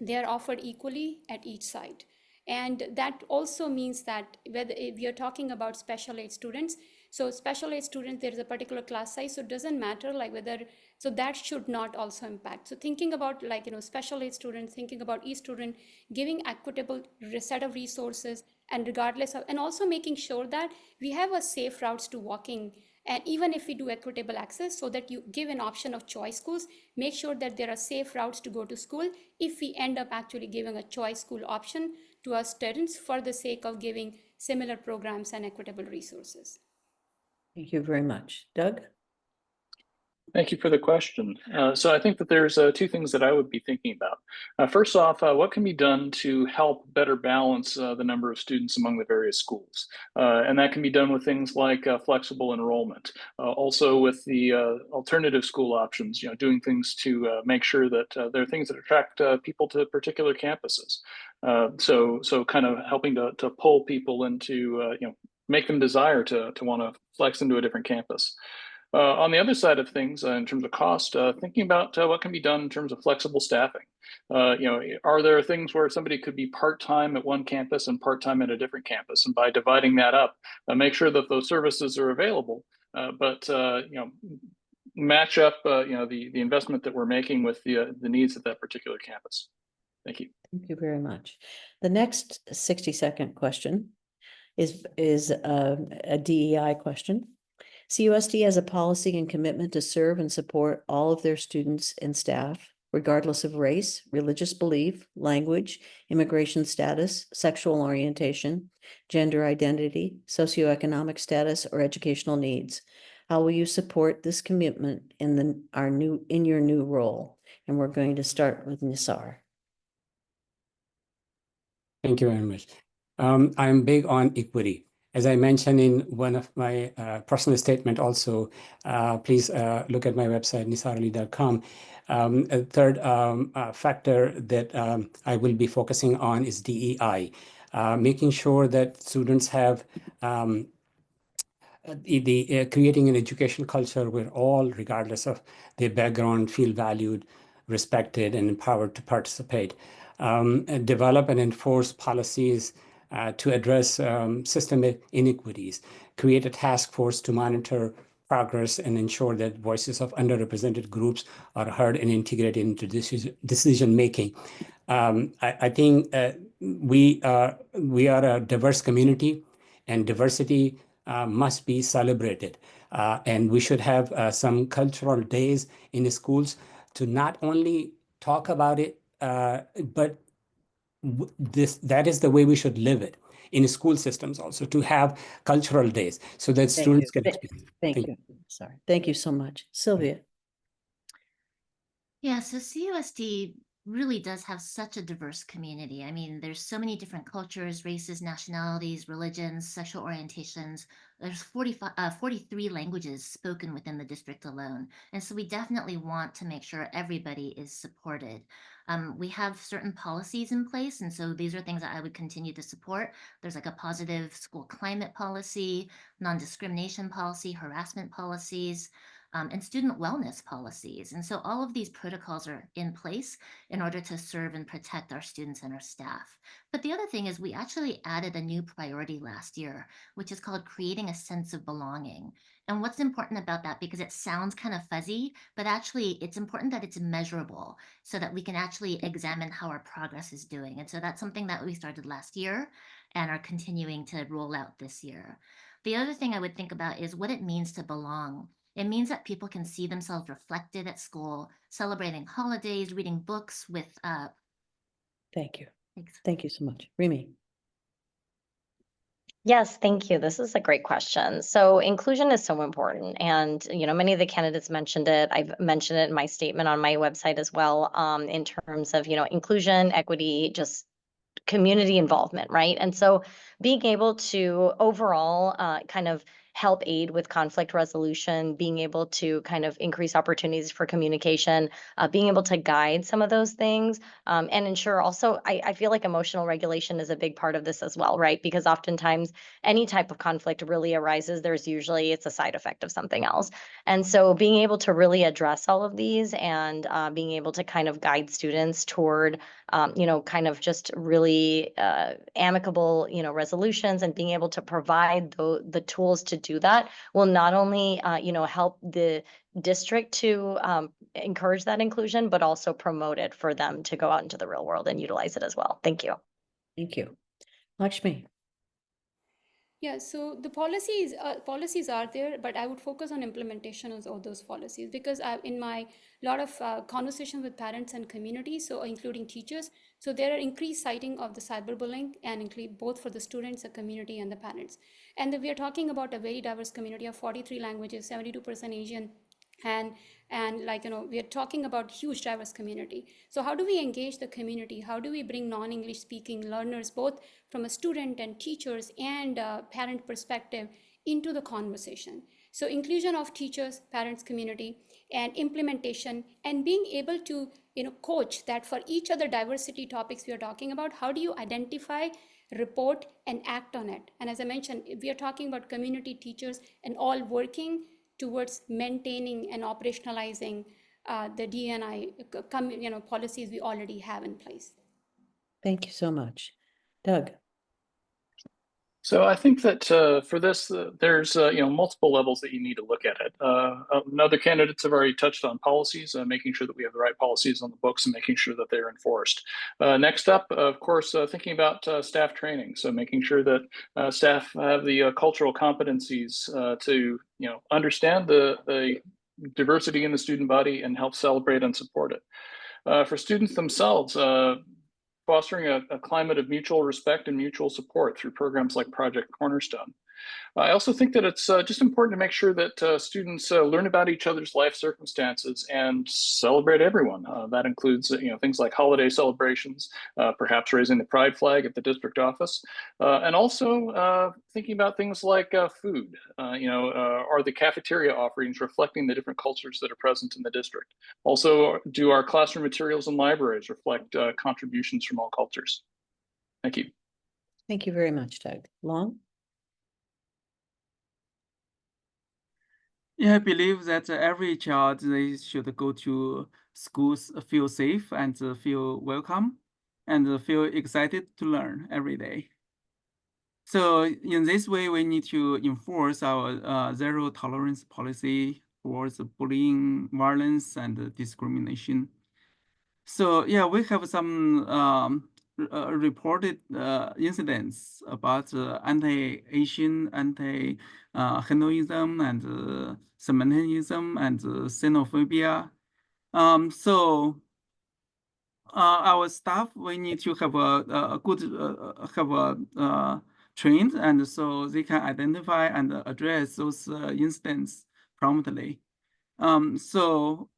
they are offered equally at each site. And that also means that whether if you're talking about special aid students, so special aid students, there is a particular class size, so it doesn't matter like whether, so that should not also impact. So thinking about like, special aid students, thinking about each student, giving equitable set of resources, and regardless of, and also making sure that we have a safe routes to walking. And even if we do equitable access, so that you give an option of choice schools, make sure that there are safe routes to go to school if we end up actually giving a choice school option to our students for the sake of giving similar programs and equitable resources.
Thank you very much. Doug?
Thank you for the question. So I think that there's 2 things that I would be thinking about. First off, what can be done to help better balance the number of students among the various schools? And that can be done with things like flexible enrollment. Also with the alternative school options, doing things to make sure that there are things that attract people to particular campuses. So kind of helping to pull people into, make them desire to want to flex into a different campus. On the other side of things, in terms of cost, thinking about what can be done in terms of flexible staffing. Are there things where somebody could be part-time at one campus and part-time at a different campus? And by dividing that up, make sure that those services are available, but match up the investment that we're making with the needs of that particular campus. Thank you.
Thank you very much. The next 60-second question is a DEI question. CUSD has a policy and commitment to serve and support all of their students and staff, regardless of race, religious belief, language, immigration status, sexual orientation, gender identity, socioeconomic status, or educational needs. How will you support this commitment in your new role? And we're going to start with Nisar.
Thank you very much. I'm big on equity. As I mentioned in one of my personal statement also, please look at my website, nisarali.com. A third factor that I will be focusing on is DEI, making sure that students have creating an education culture where all, regardless of their background, feel valued, respected, and empowered to participate. And develop and enforce policies to address systemic inequities, create a task force to monitor progress and ensure that voices of underrepresented groups are heard and integrated into decision making. I think we are a diverse community, and diversity must be celebrated. And we should have some cultural days in the schools to not only talk about it, but that is the way we should live it in school systems also, to have cultural days so that students can experience.
Thank you. Sorry. Thank you so much. Sylvia.
Yeah, so CUSD really does have such a diverse community. I mean, there's so many different cultures, races, nationalities, religions, sexual orientations. There's 43 languages spoken within the district alone. And so we definitely want to make sure everybody is supported. We have certain policies in place, and so these are things that I would continue to support. There's like a positive school climate policy, non-discrimination policy, harassment policies, and student wellness policies. And so all of these protocols are in place in order to serve and protect our students and our staff. But the other thing is we actually added a new priority last year, which is called creating a sense of belonging. And what's important about that, because it sounds kind of fuzzy, but actually it's important that it's measurable so that we can actually examine how our progress is doing. And so that's something that we started last year and are continuing to roll out this year. The other thing I would think about is what it means to belong. It means that people can see themselves reflected at school, celebrating holidays, reading books with.
Thank you.
Thanks.
Thank you so much. Rimi.
Yes, thank you. This is a great question. So inclusion is so important. And, many of the candidates mentioned it. I've mentioned it in my statement on my website as well, in terms of, inclusion, equity, just community involvement, right? And so being able to overall kind of help aid with conflict resolution, being able to kind of increase opportunities for communication, being able to guide some of those things, and ensure also, I feel like emotional regulation is a big part of this as well, right? Because oftentimes any type of conflict really arises, it's a side effect of something else. And so being able to really address all of these and being able to kind of guide students toward, kind of just really amicable, resolutions, and being able to provide the tools to do that will not only, help the district to encourage that inclusion, but also promote it for them to go out into the real world and utilize it as well. Thank you.
Thank you. Lakshmi.
Yeah, so the policies are there, but I would focus on implementation of those policies, because in my lot of conversations with parents and communities, so including teachers, so there are increased citing of the cyberbullying, and include both for the students, the community, and the parents. And we are talking about a very diverse community of 43 languages, 72% Asian, and we are talking about huge diverse community. So how do we engage the community? How do we bring non-English speaking learners, both from a student and teachers and parent perspective, into the conversation? So inclusion of teachers, parents, community, and implementation, and being able to coach that for each of the diversity topics we are talking about. How do you identify, report, and act on it? And as I mentioned, we are talking about community, teachers, and all working towards maintaining and operationalizing the D&I policies we already have in place.
Thank you so much. Doug.
So I think that for this, there's multiple levels that you need to look at it. Other candidates have already touched on policies, making sure that we have the right policies on the books and making sure that they're enforced. Next up, of course, thinking about staff training. So making sure that staff have the cultural competencies to understand the diversity in the student body and help celebrate and support it. For students themselves, fostering a climate of mutual respect and mutual support through programs like Project Cornerstone. I also think that it's just important to make sure that students learn about each other's life circumstances and celebrate everyone. That includes things like holiday celebrations, perhaps raising the pride flag at the district office, and also thinking about things like food. Are the cafeteria offerings reflecting the different cultures that are present in the district? Also, do our classroom materials and libraries reflect contributions from all cultures? Thank you.
Thank you very much, Doug. Long?
Yeah, I believe that every child, they should go to schools, feel safe and feel welcome and feel excited to learn every day. So in this way, we need to enforce our zero tolerance policy towards bullying, violence, and discrimination. So yeah, we have some reported incidents about anti-Asian, anti-Hinduism, and Semitism and xenophobia. So our staff, we need to have a good trained, and so they can identify and address those incidents promptly. So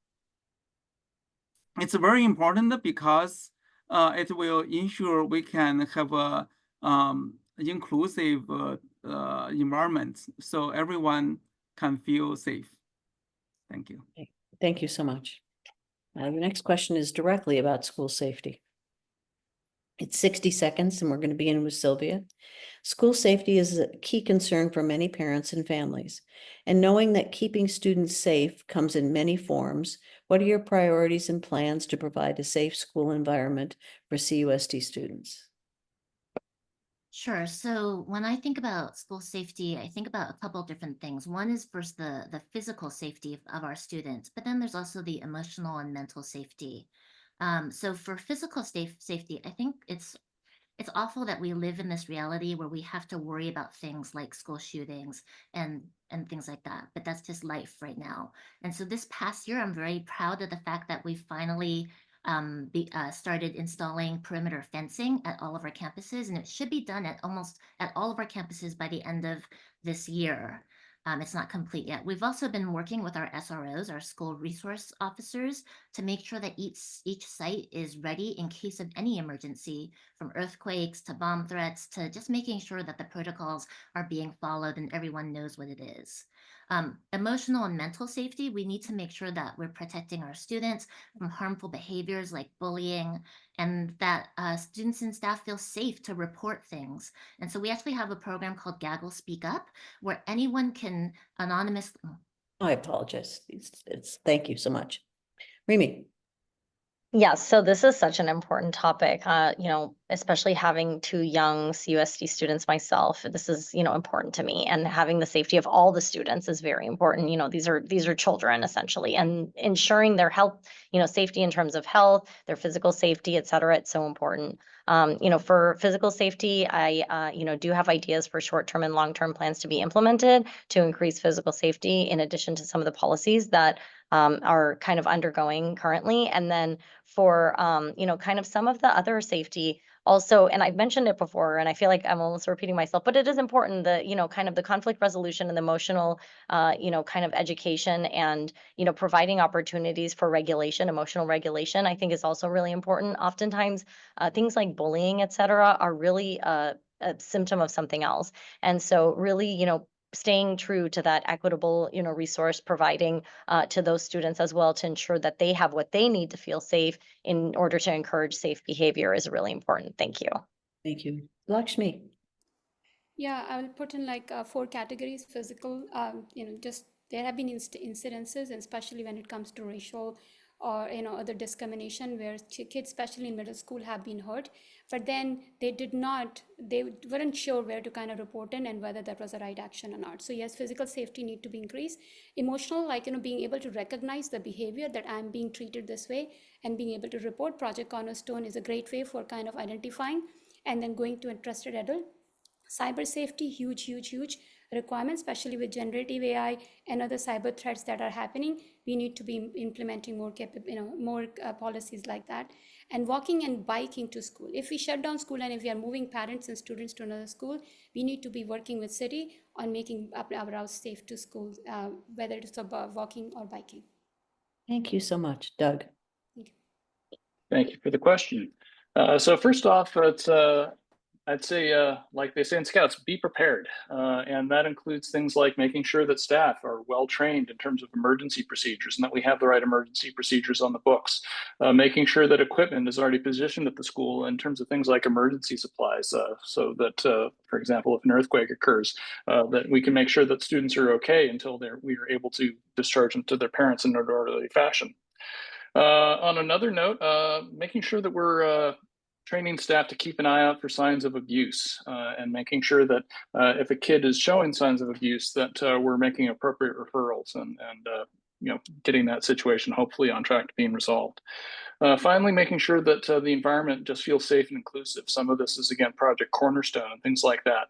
it's very important because it will ensure we can have a inclusive environment so everyone can feel safe. Thank you.
Thank you so much. The next question is directly about school safety. It's 60 seconds, and we're going to begin with Sylvia. School safety is a key concern for many parents and families. And knowing that keeping students safe comes in many forms, what are your priorities and plans to provide a safe school environment for CUSD students?
Sure. So when I think about school safety, I think about a couple of different things. One is first the physical safety of our students, but then there's also the emotional and mental safety. So for physical safety, I think it's awful that we live in this reality where we have to worry about things like school shootings and things like that. But that's just life right now. And so this past year, I'm very proud of the fact that we finally started installing perimeter fencing at all of our campuses, and it should be done at almost at all of our campuses by the end of this year. It's not complete yet. We've also been working with our SROs, our school resource officers, to make sure that each site is ready in case of any emergency, from earthquakes to bomb threats to just making sure that the protocols are being followed and everyone knows what it is. Emotional and mental safety, we need to make sure that we're protecting our students from harmful behaviors like bullying, and that students and staff feel safe to report things. And so we actually have a program called Gaggle Speak Up, where anyone can anonymously.
I apologize. Thank you so much. Rimi.
Yes, so this is such an important topic, especially having two young CUSD students myself. This is, important to me, and having the safety of all the students is very important. These are children essentially, and ensuring their health, safety in terms of health, their physical safety, et cetera. It's so important. For physical safety, I, do have ideas for short-term and long-term plans to be implemented to increase physical safety, in addition to some of the policies that are kind of undergoing currently. And then for, kind of some of the other safety also, and I've mentioned it before, and I feel like I'm almost repeating myself, but it is important that, kind of the conflict resolution and the emotional, kind of education and, providing opportunities for regulation, emotional regulation, I think is also really important. Oftentimes, things like bullying, et cetera, are really a symptom of something else. And so really, staying true to that equitable, resource providing to those students as well, to ensure that they have what they need to feel safe in order to encourage safe behavior is really important. Thank you.
Thank you. Lakshmi.
Yeah, I will put in like 4 categories: physical, just there have been incidences, and especially when it comes to racial or other discrimination, where kids, especially in middle school, have been hurt, but then they weren't sure where to kind of report in and whether that was the right action or not. So yes, physical safety need to be increased. Emotional, like being able to recognize the behavior that I'm being treated this way and being able to report. Project Cornerstone is a great way for kind of identifying and then going to a trusted adult. Cyber safety, huge requirement, especially with generative AI and other cyber threats that are happening. We need to be implementing more policies like that. and walking and biking to school. If we shut down school and if we are moving parents and students to another school, we need to be working with city on making our routes safe to school, whether it's about walking or biking.
Thank you so much, Doug.
Thank you.
Thank you for the question. So first off, it's I'd say, like they say in Scouts, be prepared. And that includes things like making sure that staff are well trained in terms of emergency procedures and that we have the right emergency procedures on the books. Making sure that equipment is already positioned at the school in terms of things like emergency supplies, so that, for example, if an earthquake occurs, that we can make sure that students are okay until we are able to discharge them to their parents in an orderly fashion. On another note, making sure that we're training staff to keep an eye out for signs of abuse, and making sure that if a kid is showing signs of abuse, that we're making appropriate referrals and getting that situation hopefully on track to being resolved. Finally, making sure that the environment just feels safe and inclusive. Some of this is, again, Project Cornerstone and things like that.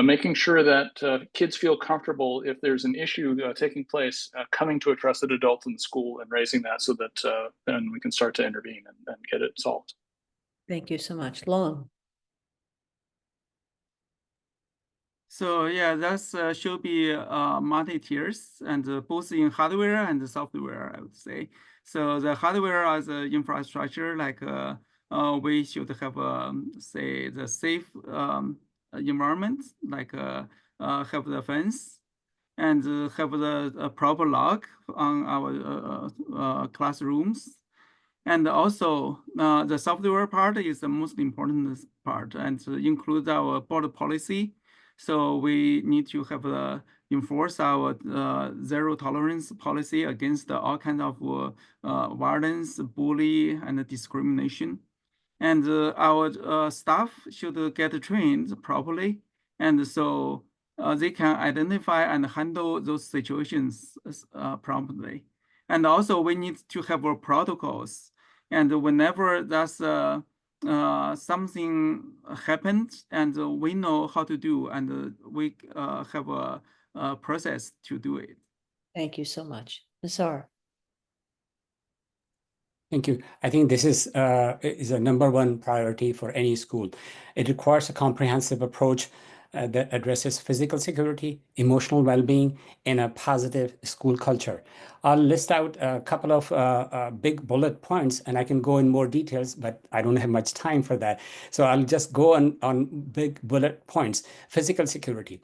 Making sure that kids feel comfortable if there's an issue taking place, coming to a trusted adult in the school and raising that so that then we can start to intervene and get it solved.
Thank you so much. Long.
So yeah, that's should be multi-tiers and both in hardware and software, I would say. So the hardware as an infrastructure, like we should have say the safe environment, like have the fence and have the proper lock on our classrooms. And also the software part is the most important part and includes our board policy. So we need to have enforce our zero tolerance policy against all kinds of violence, bully, and discrimination. And our staff should get trained properly, and so they can identify and handle those situations promptly. And also we need to have our protocols. And whenever that's something happened, and we know how to do, and we have a process to do it.
Thank you so much. Nisar.
Thank you. I think this is a number one priority for any school. It requires a comprehensive approach that addresses physical security, emotional well-being, and a positive school culture. I'll list out a couple of big bullet points, and I can go in more details, but I don't have much time for that. So I'll just go on big bullet points. Physical security.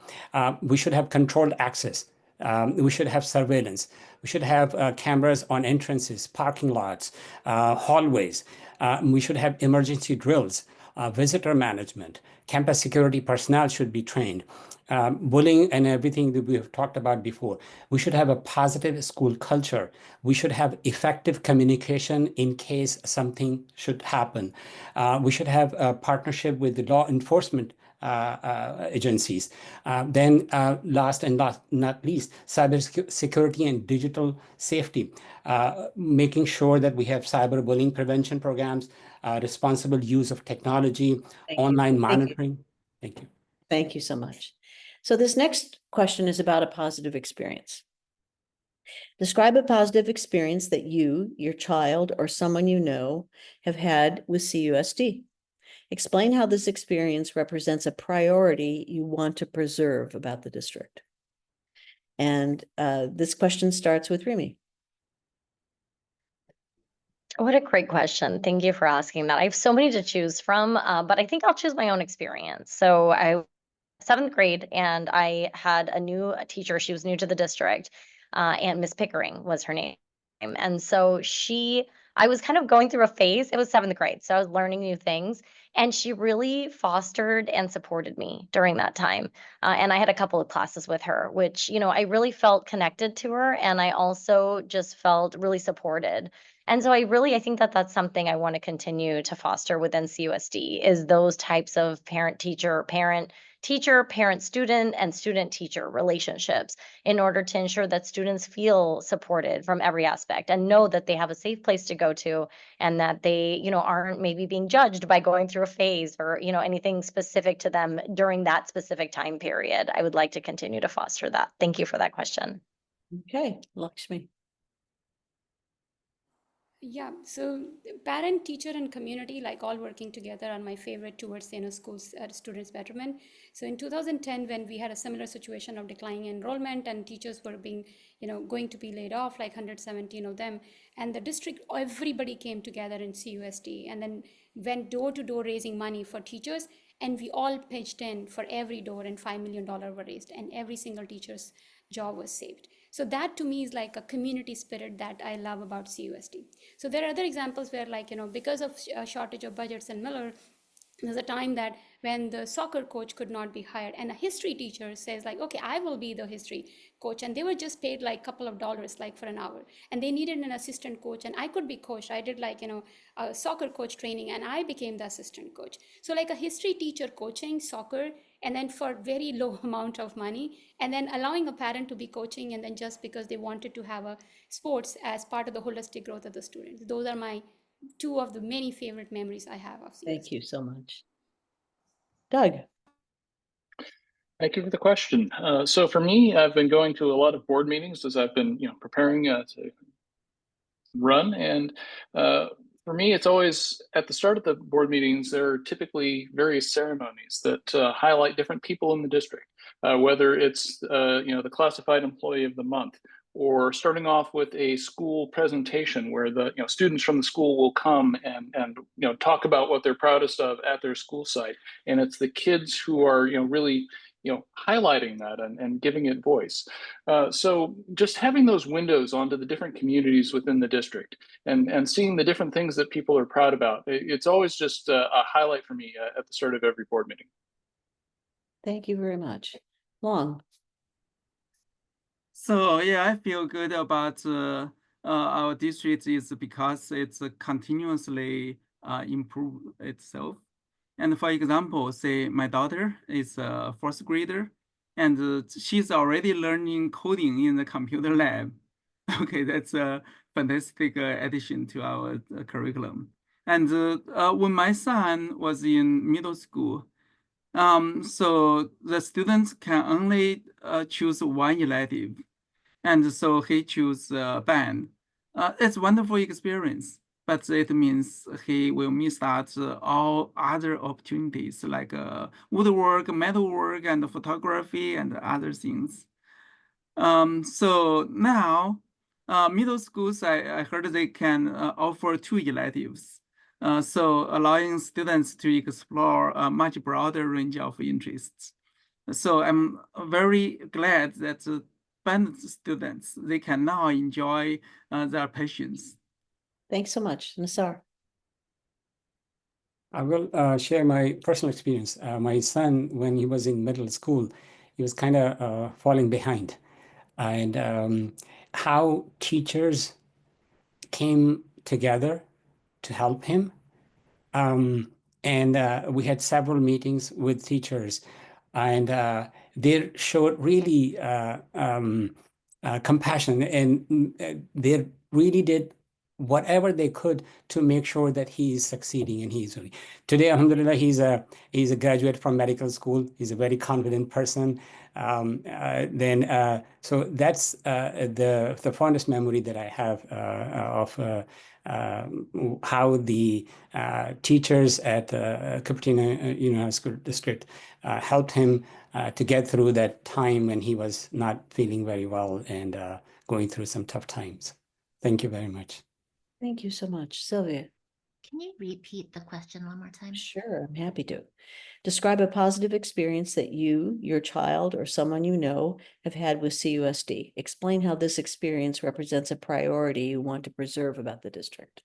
We should have controlled access. We should have surveillance. We should have cameras on entrances, parking lots, hallways. We should have emergency drills, visitor management. Campus security personnel should be trained. Bullying and everything that we have talked about before. We should have a positive school culture. We should have effective communication in case something should happen. We should have a partnership with the law enforcement agencies. Then last and not least, cybersecurity and digital safety, making sure that we have cyberbullying prevention programs, responsible use of technology, online monitoring. Thank you.
Thank you so much. So this next question is about a positive experience. Describe a positive experience that you, your child, or someone you know have had with CUSD. Explain how this experience represents a priority you want to preserve about the district. And this question starts with Rimi.
What a great question. Thank you for asking that. I have so many to choose from, but I think I'll choose my own experience. So I was 7th grade and I had a new teacher. She was new to the district, and Miss Pickering was her name. And so I was kind of going through a phase. It was 7th grade, so I was learning new things. And she really fostered and supported me during that time. And I had a couple of classes with her, which, I really felt connected to her. And I also just felt really supported. And so I think that that's something I want to continue to foster within CUSD is those types of parent-teacher, parent-student, and student-teacher relationships in order to ensure that students feel supported from every aspect and know that they have a safe place to go to and that they, aren't maybe being judged by going through a phase or, anything specific to them during that specific time period. I would like to continue to foster that. Thank you for that question.
Okay, Lakshmi.
Yeah, so parent, teacher, and community, like all working together, are my favorite towards schools students' betterment. So in 2010, when we had a similar situation of declining enrollment and teachers were being, going to be laid off, like 117 of them, and the district, everybody came together in CUSD and then went door to door raising money for teachers, and we all pitched in for every door, and $5 million were raised, and every single teacher's job was saved. So that to me is like a community spirit that I love about CUSD. So there are other examples where, like, because of a shortage of budgets in Miller, there's a time that when the soccer coach could not be hired and a history teacher says, like, okay, I will be the history coach, and they were just paid like a couple of dollars like for an hour, and they needed an assistant coach, and I could be coached. I did like a soccer coach training, and I became the assistant coach. So like a history teacher coaching soccer, and then for very low amount of money, and then allowing a parent to be coaching, and then just because they wanted to have a sports as part of the holistic growth of the students. Those are my two of the many favorite memories I have of CUSD.
Thank you so much. Doug.
Thank you for the question. So for me, I've been going to a lot of board meetings as I've been, preparing to run. And for me, it's always at the start of the board meetings, there are typically various ceremonies that highlight different people in the district, whether it's, the classified employee of the month, or starting off with a school presentation where the students from the school will come and talk about what they're proudest of at their school site. And it's the kids who are really highlighting that and giving it voice. So just having those windows onto the different communities within the district and seeing the different things that people are proud about, it's always just a highlight for me at the start of every board meeting.
Thank you very much. Long.
So yeah, I feel good about our district is because it's continuously improve itself. And for example, say my daughter is a first grader, and she's already learning coding in the computer lab. Okay, that's a fantastic addition to our curriculum. And when my son was in middle school, so the students can only choose one elective. And so he chose band. It's a wonderful experience, but it means he will miss out all other opportunities like woodwork, metalwork, and photography and other things. So now, middle schools, I heard they can offer 2 electives. So allowing students to explore a much broader range of interests. So I'm very glad that band students, they can now enjoy their passions.
Thanks so much. Nisar.
I will share my personal experience. My son, when he was in middle school, he was kind of falling behind. And how teachers came together to help him. And we had several meetings with teachers, and they showed really compassion, and they really did whatever they could to make sure that he is succeeding and he's doing. Today, alhamdulillah, he's a graduate from medical school. He's a very confident person. So that's the fondest memory that I have of how the teachers at Cupertino Union School District helped him to get through that time when he was not feeling very well and going through some tough times. Thank you very much.
Thank you so much. Sylvia.
Can you repeat the question one more time?
Sure, I'm happy to. Describe a positive experience that you, your child, or someone you know have had with CUSD. Explain how this experience represents a priority you want to preserve about the district.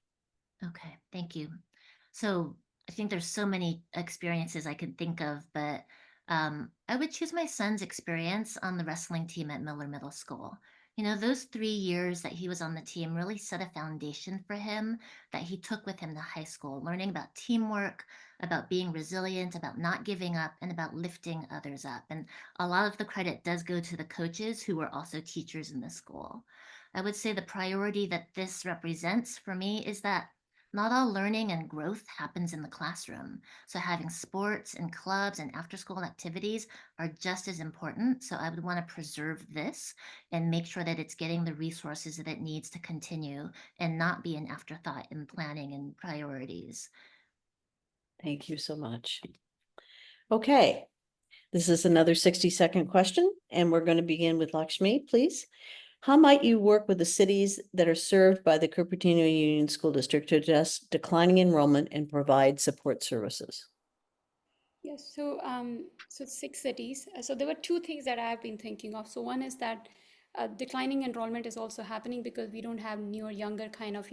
Okay, thank you. So I think there's so many experiences I could think of, but I would choose my son's experience on the wrestling team at Miller Middle School. Those 3 years that he was on the team really set a foundation for him that he took with him to high school, learning about teamwork, about being resilient, about not giving up, and about lifting others up. And a lot of the credit does go to the coaches who were also teachers in the school. I would say the priority that this represents for me is that Not all learning and growth happens in the classroom. So having sports and clubs and after-school activities are just as important. So I would want to preserve this and make sure that it's getting the resources that it needs to continue and not be an afterthought in planning and priorities.
Thank you so much. Okay, this is another 60-second question, and we're going to begin with Lakshmi, please. How might you work with the cities that are served by the Cupertino Union School District to address declining enrollment and provide support services?
Yes, so 6 cities. So there were two things that I have been thinking of. So one is that declining enrollment is also happening because we don't have newer, younger kind of,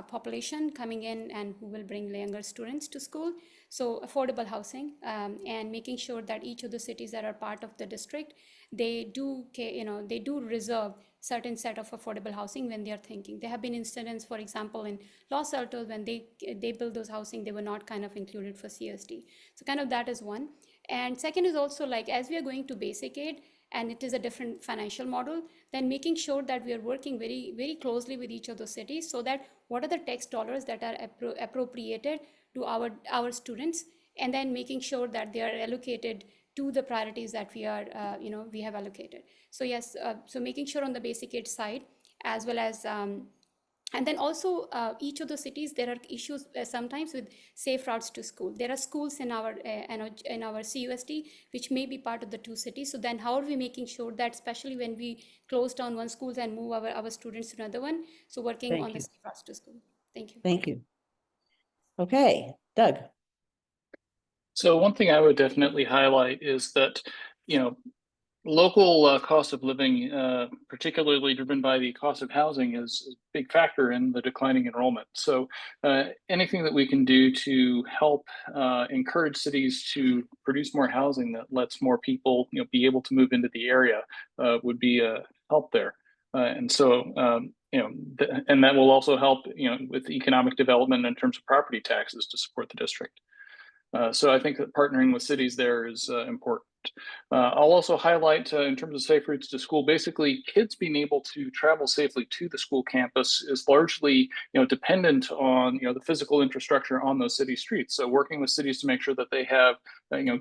population coming in and who will bring younger students to school. So affordable housing and making sure that each of the cities that are part of the district, they do reserve certain set of affordable housing when they are thinking. There have been incidents, for example, in Los Altos, when they built those housing, they were not kind of included for CSD. So kind of that is one. And second is also like, as we are going to basic aid, and it is a different financial model, then making sure that we are working very, very closely with each of those cities so that what are the tax dollars that are appropriated to our students, and then making sure that they are allocated to the priorities that we have allocated. So yes, so making sure on the basic aid side, as well as and then also each of the cities, there are issues sometimes with safe routes to school. There are schools in our CUSD which may be part of the two cities. So then how are we making sure that, especially when we close down one school and move our students to another one, so working on the safe routes to school. Thank you.
Thank you. Okay, Doug.
So one thing I would definitely highlight is that, local cost of living, particularly driven by the cost of housing, is a big factor in the declining enrollment. So anything that we can do to help encourage cities to produce more housing that lets more people, be able to move into the area would be a help there. And so, and that will also help, with economic development in terms of property taxes to support the district. So I think that partnering with cities there is important. I'll also highlight in terms of safe routes to school, basically kids being able to travel safely to the school campus is largely, dependent on, the physical infrastructure on those city streets. So working with cities to make sure that they have,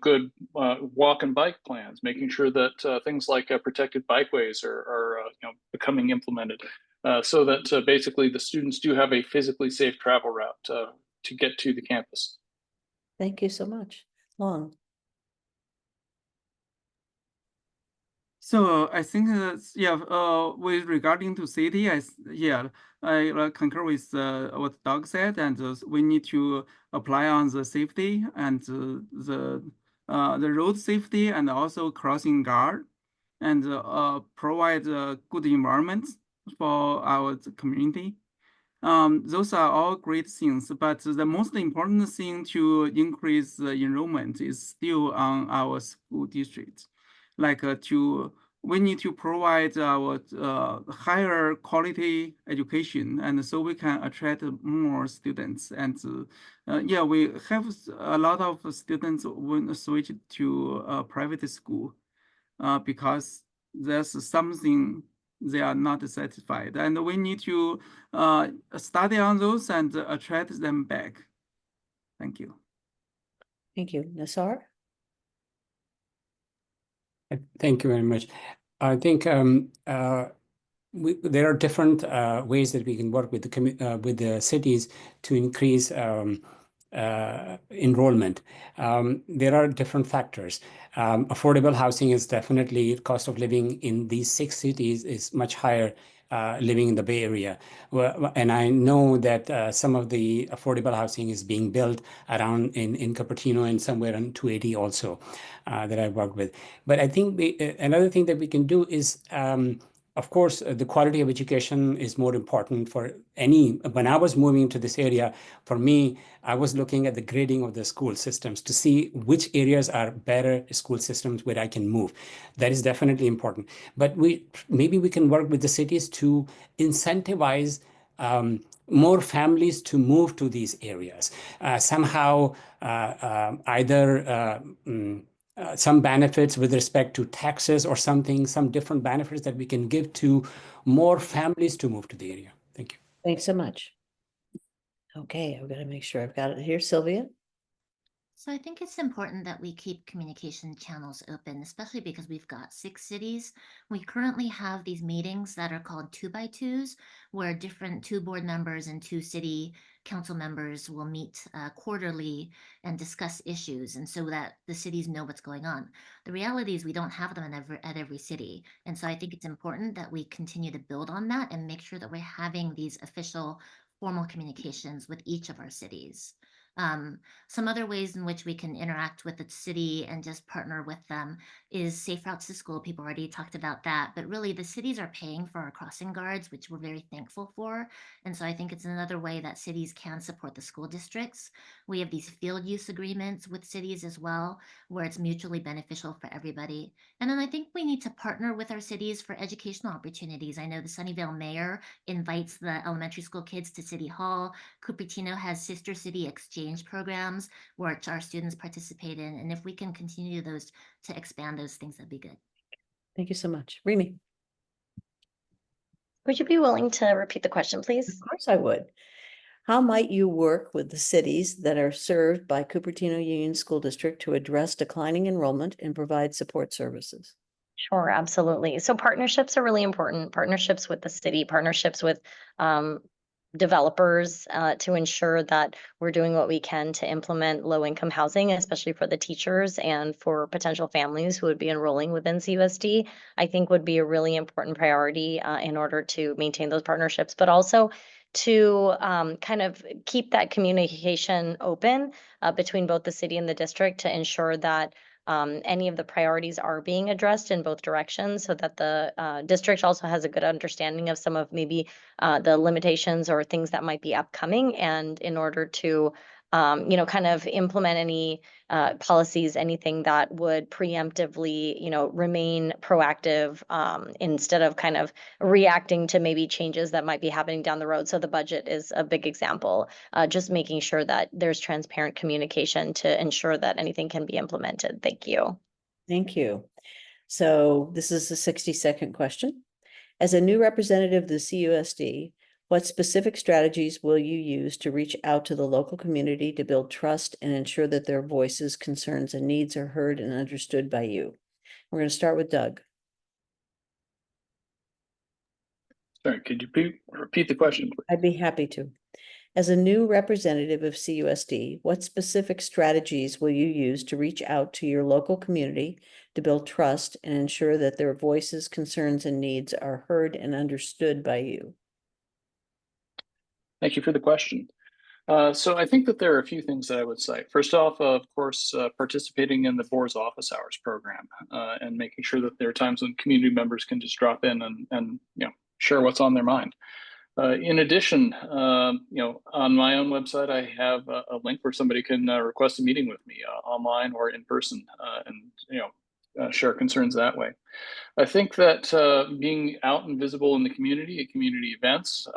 good walk and bike plans, making sure that things like protected bikeways are becoming implemented, so that basically the students do have a physically safe travel route to get to the campus.
Thank you so much. Long.
So I think with regarding to city, I concur with what Doug said, and we need to apply on the safety and the road safety and also crossing guard, and provide good environment for our community. Those are all great things, but the most important thing to increase the enrollment is still on our school district. Like we need to provide our higher quality education, and so we can attract more students. And we have a lot of students when switch to private school because there's something they are not satisfied, and we need to study on those and attract them back. Thank you.
Thank you. Nisar?
Thank you very much. I think there are different ways that we can work with the cities to increase enrollment. There are different factors. Affordable housing is definitely, cost of living in these 6 cities is much higher living in the Bay Area. And I know that some of the affordable housing is being built around in Cupertino and somewhere on 280 also that I worked with. But I think another thing that we can do is, of course, the quality of education is more important for when I was moving to this area, for me, I was looking at the grading of the school systems to see which areas are better school systems where I can move. That is definitely important. But maybe we can work with the cities to incentivize more families to move to these areas. Somehow, either some benefits with respect to taxes or some different benefits that we can give to more families to move to the area. Thank you.
Thanks so much. Okay, I've got to make sure I've got it here. Sylvia?
So I think it's important that we keep communication channels open, especially because we've got 6 cities. We currently have these meetings that are called 2x2s, where different 2 board members and 2 city council members will meet quarterly and discuss issues, and so that the cities know what's going on. The reality is we don't have them at every city, and so I think it's important that we continue to build on that and make sure that we're having these official formal communications with each of our cities. Some other ways in which we can interact with the city and just partner with them is safe routes to school. People already talked about that, but really the cities are paying for our crossing guards, which we're very thankful for. And so I think it's another way that cities can support the school districts. We have these field use agreements with cities as well, where it's mutually beneficial for everybody. And then I think we need to partner with our cities for educational opportunities. I know the Sunnyvale mayor invites the elementary school kids to City Hall. Cupertino has sister city exchange programs which our students participate in. And if we can continue those to expand those things, that'd be good.
Thank you so much. Rimi?
Would you be willing to repeat the question,
Of
please?
course I would. How might you work with the cities that are served by Cupertino Union School District to address declining enrollment and provide support services?
Sure, absolutely. So partnerships are really important. Partnerships with the city, partnerships with developers to ensure that we're doing what we can to implement low-income housing, especially for the teachers and for potential families who would be enrolling within CUSD, I think would be a really important priority in order to maintain those partnerships, but also to kind of keep that communication open between both the city and the district to ensure that any of the priorities are being addressed in both directions so that the district also has a good understanding of some of maybe the limitations or things that might be upcoming. And in order to, kind of implement any policies, anything that would preemptively, remain proactive instead of kind of reacting to maybe changes that might be happening down the road. So the budget is a big example, just making sure that there's transparent communication to ensure that anything can be implemented. Thank you.
Thank you. So this is a 60-second question. As a new representative of the CUSD, what specific strategies will you use to reach out to the local community to build trust and ensure that their voices, concerns, and needs are heard and understood by you? We're going to start with Doug.
Sorry, could you repeat the question, please?
I'd be happy to. As a new representative of CUSD, what specific strategies will you use to reach out to your local community to build trust and ensure that their voices, concerns, and needs are heard and understood by you?
Thank you for the question. So I think that there are a few things that I would cite. First off, of course, participating in the board's office hours program and making sure that there are times when community members can just drop in and share what's on their mind. In addition, on my own website, I have a link where somebody can request a meeting with me online or in person, and share concerns that way. I think that being out and visible in the community at community events,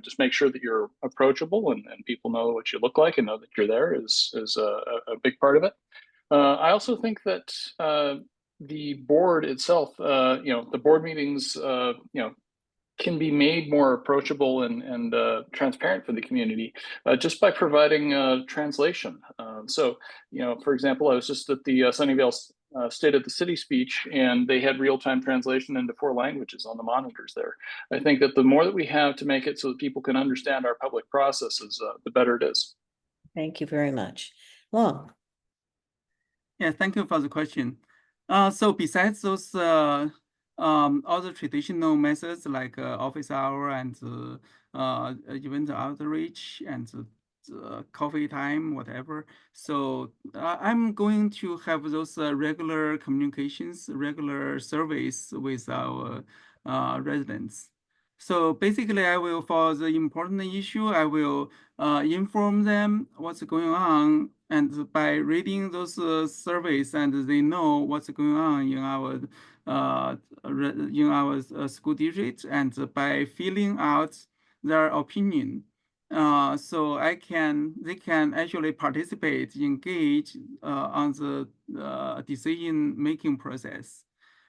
just make sure that you're approachable and people know what you look like and know that you're there is a big part of it. I also think that the board itself, the board meetings, can be made more approachable and transparent for the community just by providing translation. So, for example, I was just at the Sunnyvale State of the City speech, and they had real-time translation into 4 languages on the monitors there. I think that the more that we have to make it so that people can understand our public processes, the better it is.
Thank you very much. Long.
Yeah, thank you for the question. So besides those other traditional methods like office hour and event outreach and coffee time, whatever. So I'm going to have those regular communications, regular surveys with our residents. So basically, I will, for the important issue, I will inform them what's going on, and by reading those surveys, and they know what's going on in our school district, and by filling out their opinion, so they can actually participate, engage on the decision-making process.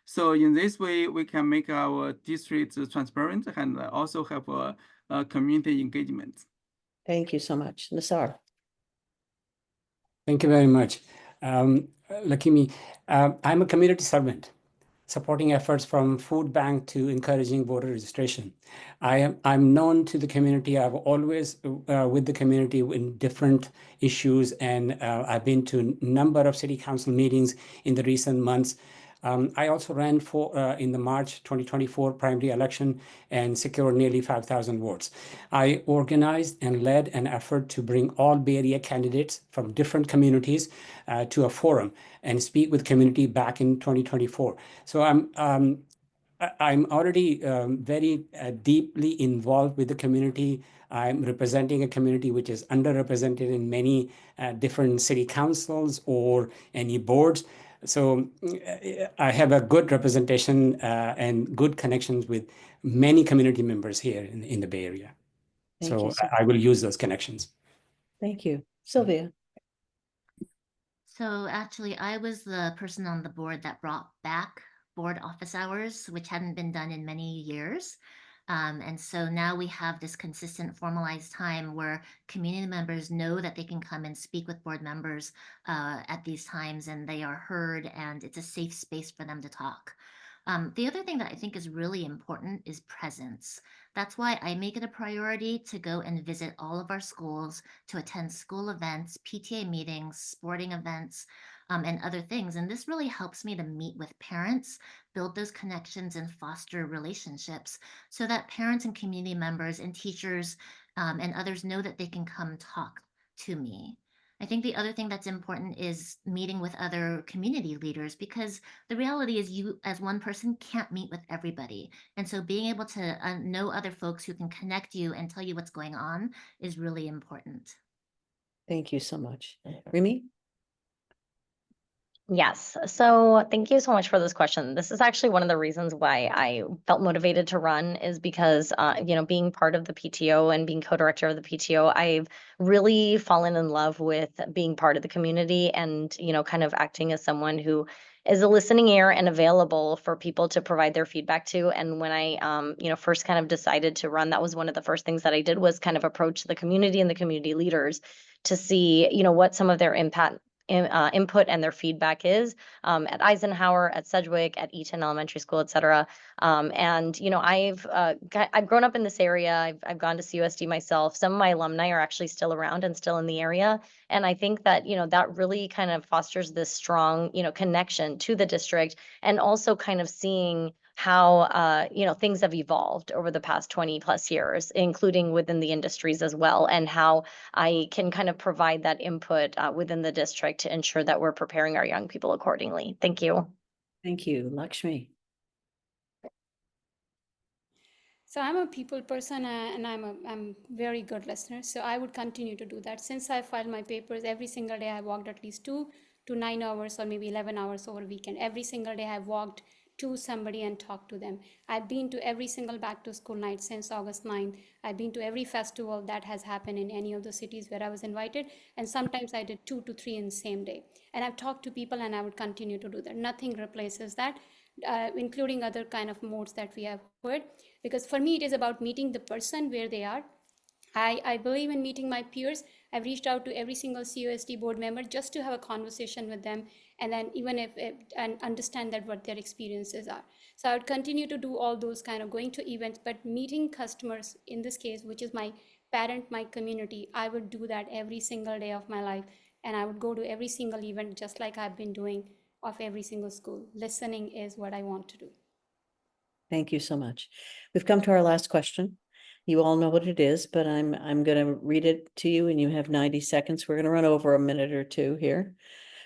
So in this way, we can make our district transparent and also have a community engagement.
Thank you so much. Nisar.
Thank you very much. Lakshmi, I'm a community servant, supporting efforts from food bank to encouraging voter registration. I'm known to the community. I've always with the community in different issues, and I've been to a number of city council meetings in the recent months. I also ran for in the March 2024 primary election and secured nearly 5,000 votes. I organized and led an effort to bring all Bay Area candidates from different communities to a forum and speak with community back in 2024. So I'm already very deeply involved with the community. I'm representing a community which is underrepresented in many different city councils or any boards. So I have a good representation and good connections with many community members here in the Bay Area.
Thank you.
I will use those connections.
Thank you. Sylvia.
So actually, I was the person on the board that brought back board office hours, which hadn't been done in many years. And so now we have this consistent formalized time where community members know that they can come and speak with board members at these times, and they are heard, and it's a safe space for them to talk. The other thing that I think is really important is presence. That's why I make it a priority to go and visit all of our schools, to attend school events, PTA meetings, sporting events, and other things. And this really helps me to meet with parents, build those connections, and foster relationships so that parents and community members and teachers and others know that they can come talk to me. I think the other thing that's important is meeting with other community leaders, because the reality is you as one person can't meet with everybody. And so being able to know other folks who can connect you and tell you what's going on is really important.
Thank you so much. Rimi?
Yes. So thank you so much for this question. This is actually one of the reasons why I felt motivated to run, is because, being part of the PTO and being co-director of the PTO, I've really fallen in love with being part of the community and, kind of acting as someone who is a listening ear and available for people to provide their feedback to. And when I, first kind of decided to run, that was one of the first things that I did, was kind of approach the community and the community leaders to see, what some of their input and their feedback is at Eisenhower, at Sedgwick, at Eaton Elementary School, et cetera. And I've grown up in this area. I've gone to CUSD myself. Some of my alumni are actually still around and still in the area. And I think that, that really kind of fosters this strong, connection to the district, and also kind of seeing how things have evolved over the past 20 plus years, including within the industries as well, and how I can kind of provide that input within the district to ensure that we're preparing our young people accordingly. Thank you.
Thank you. Lakshmi?
So I'm a people person and I'm very good listener. So I would continue to do that. Since I filed my papers every single day, I walked at least 2 to 9 hours or maybe 11 hours over a weekend. Every single day I walked to somebody and talked to them. I've been to every single back to school night since August 9th. I've been to every festival that has happened in any of the cities where I was invited. And sometimes I did 2 to 3 in the same day. And I've talked to people, and I would continue to do that. Nothing replaces that. Including other kind of modes that we have heard. Because for me, it is about meeting the person where they are. I believe in meeting my peers. I've reached out to every single CUSD board member just to have a conversation with them, and then even and understand that what their experiences are. So I would continue to do all those kind of going to events, but meeting customers in this case, which is my parent, my community, I would do that every single day of my life. And I would go to every single event just like I've been doing of every single school. Listening is what I want to do.
Thank you so much. We've come to our last question. You all know what it is, but I'm going to read it to you, and you have 90 seconds. We're going to run over a minute or two here.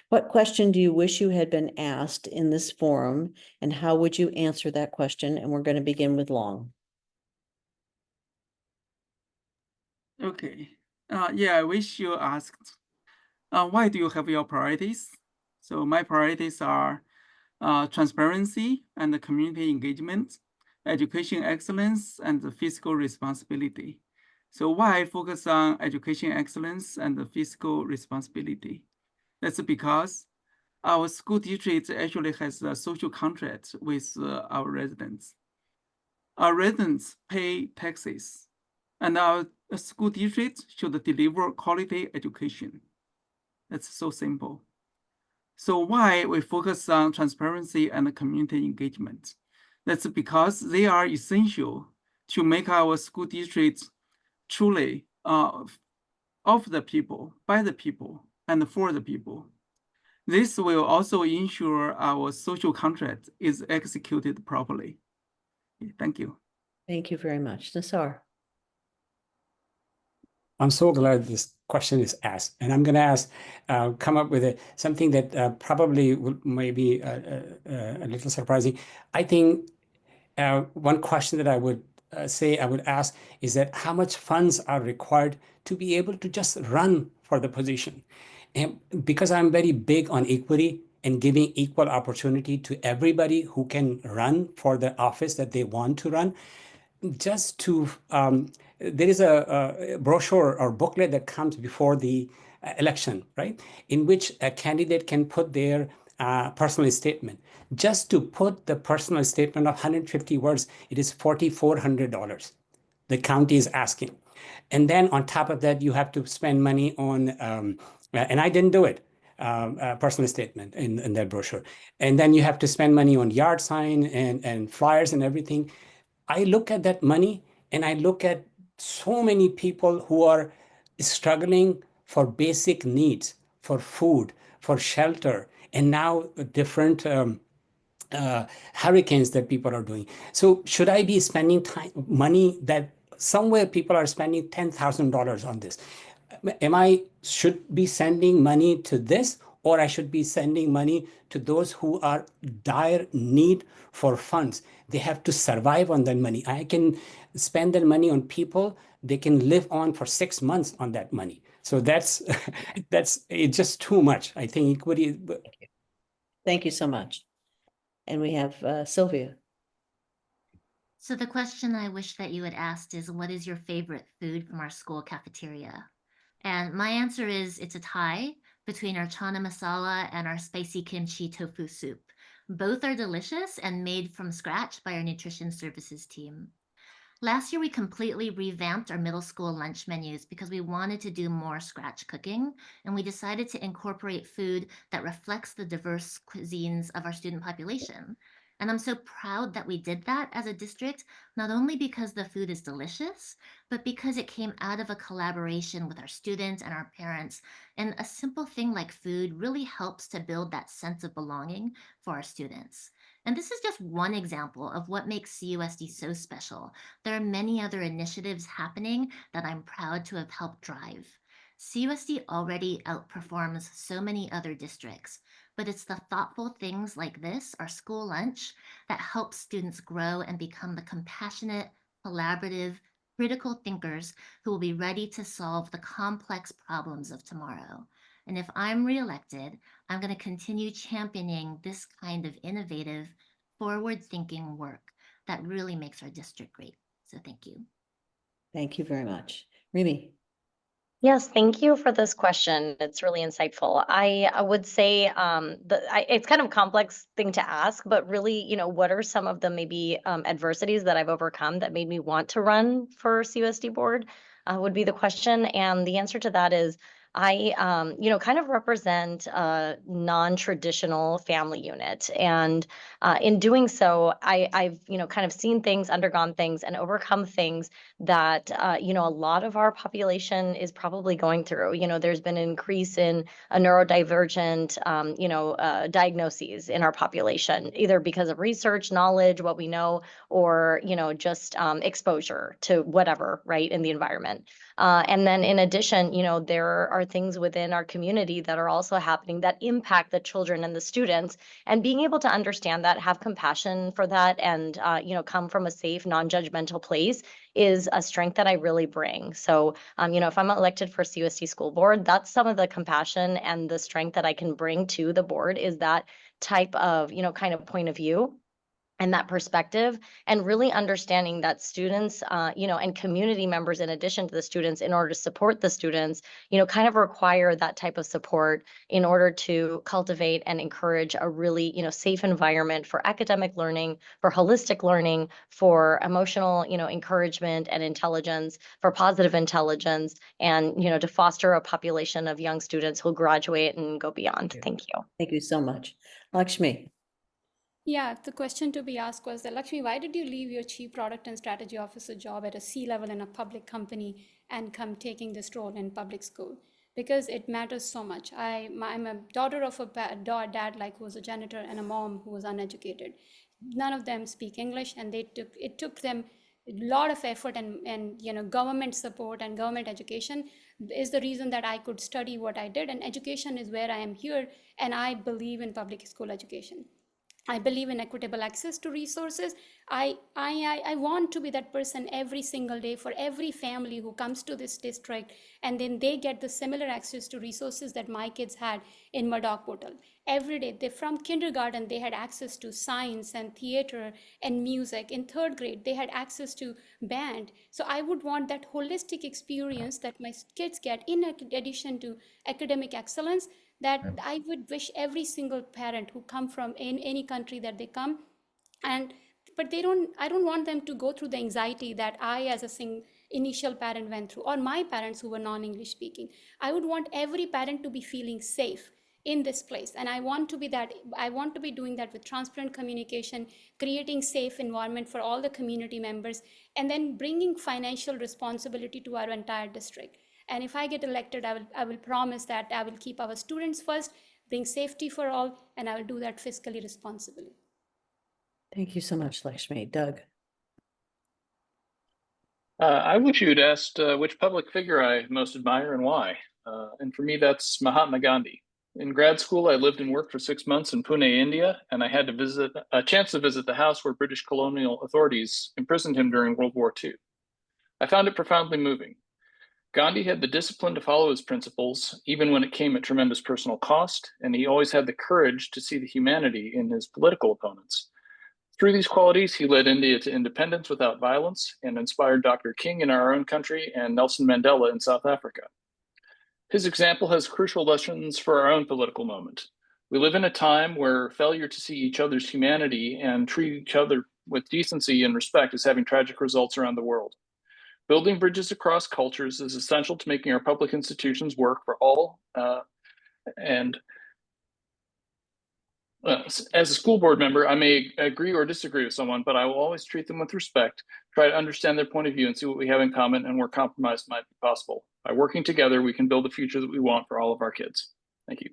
What question do you wish you had been asked in this forum, and how would you answer that question? And we're going to begin with Long.
Okay. I wish you asked, why do you have your priorities? So my priorities are transparency and community engagement, education excellence, and fiscal responsibility. So why I focus on education excellence and fiscal responsibility? That's because our school district actually has a social contract with our residents. Our residents pay taxes and our school district should deliver quality education. It's so simple. So why we focus on transparency and community engagement? That's because they are essential to make our school districts truly of the people, by the people, and for the people. This will also ensure our social contract is executed properly. Thank you.
Thank you very much. Nisar.
I'm so glad this question is asked, and I'm going to ask, come up with something that probably may be a little surprising. I think one question that I would I would ask is that how much funds are required to be able to just run for the position? And because I'm very big on equity and giving equal opportunity to everybody who can run for the office that they want to run, just to there is a brochure or booklet that comes before the election, right? In which a candidate can put their personal statement. Just to put the personal statement of 150 words, it is $4,400. The county is asking. And then on top of that, you have to spend money on, and I didn't do it, personal statement in that brochure. And then you have to spend money on yard sign and flyers and everything. I look at that money and I look at so many people who are struggling for basic needs, for food, for shelter, and now different hurricanes that people are doing. So should I be spending money that somewhere people are spending $10,000 on this? Should be sending money to this, or I should be sending money to those who are dire need for funds? They have to survive on that money. I can spend that money on people. They can live on for 6 months on that money. So that's it's just too much. I think equity.
Thank you so much. And we have Sylvia.
So the question I wish that you had asked is, what is your favorite food from our school cafeteria? And my answer is, it's a tie between our chana masala and our spicy kimchi tofu soup. Both are delicious and made from scratch by our nutrition services team. Last year, we completely revamped our middle school lunch menus because we wanted to do more scratch cooking, and we decided to incorporate food that reflects the diverse cuisines of our student population. And I'm so proud that we did that as a district, not only because the food is delicious, but because it came out of a collaboration with our students and our parents. And a simple thing like food really helps to build that sense of belonging for our students. And this is just one example of what makes CUSD so special. There are many other initiatives happening that I'm proud to have helped drive. CUSD already outperforms so many other districts, but it's the thoughtful things like this, our school lunch, that helps students grow and become the compassionate, collaborative, critical thinkers who will be ready to solve the complex problems of tomorrow. And if I'm reelected, I'm going to continue championing this kind of innovative, forward-thinking work that really makes our district great. So thank you.
Thank you very much. Rimi.
Yes, thank you for this question. It's really insightful. I would say it's kind of a complex thing to ask, but really, what are some of the maybe adversities that I've overcome that made me want to run for CUSD board would be the question. And the answer to that is I, kind of represent a non-traditional family unit. And in doing so, I've, kind of seen things, undergone things, and overcome things that, a lot of our population is probably going through. There's been an increase in a neurodivergent, diagnoses in our population, either because of research, knowledge, what we know, or, just exposure to whatever, right, in the environment. And then in addition, there are things within our community that are also happening that impact the children and the students, and being able to understand that, have compassion for that, and, come from a safe, non-judgmental place is a strength that I really bring. So, if I'm elected for CUSD school board, that's some of the compassion and the strength that I can bring to the board, is that type of, kind of point of view. and that perspective, and really understanding that students, and community members, in addition to the students, in order to support the students, kind of require that type of support in order to cultivate and encourage a really, safe environment for academic learning, for holistic learning, for emotional, encouragement and intelligence, for positive intelligence, and, to foster a population of young students who'll graduate and go beyond. Thank you.
Thank you so much. Lakshmi.
Yeah, the question to be asked was that, Lakshmi, why did you leave your Chief Product and Strategy Officer job at a C-level in a public company and come taking this role in public school? Because it matters so much. I'm a daughter of a dad like who was a janitor and a mom who was uneducated. None of them speak English, and it took them a lot of effort and government support and government education is the reason that I could study what I did. And education is where I am here, and I believe in public school education. I believe in equitable access to resources. I want to be that person every single day for every family who comes to this district, and then they get the similar access to resources that my kids had in Murdoch Portal. Every day, from kindergarten, they had access to science and theater and music. In third grade, they had access to band. So I would want that holistic experience that my kids get in addition to academic excellence, that I would wish every single parent who come from in any country that they come, but I don't want them to go through the anxiety that I as a initial parent went through, or my parents who were non-English speaking. I would want every parent to be feeling safe in this place, and I want to be doing that with transparent communication, creating safe environment for all the community members, and then bringing financial responsibility to our entire district. And if I get elected, I will promise that I will keep our students first, bring safety for all, and I will do that fiscally responsibly.
Thank you so much, Lakshmi. Doug.
I wish you'd asked which public figure I most admire and why. And for me, that's Mahatma Gandhi. In grad school, I lived and worked for 6 months in Pune, India, and I had a chance to visit the house where British colonial authorities imprisoned him during World War II. I found it profoundly moving. Gandhi had the discipline to follow his principles, even when it came at tremendous personal cost, and he always had the courage to see the humanity in his political opponents. Through these qualities, he led India to independence without violence and inspired Dr. King in our own country and Nelson Mandela in South Africa. His example has crucial lessons for our own political moment. We live in a time where failure to see each other's humanity and treat each other with decency and respect is having tragic results around the world. Building bridges across cultures is essential to making our public institutions work for all. As a school board member, I may agree or disagree with someone, but I will always treat them with respect, try to understand their point of view and see what we have in common and where compromise might be possible. By working together, we can build the future that we want for all of our kids. Thank you.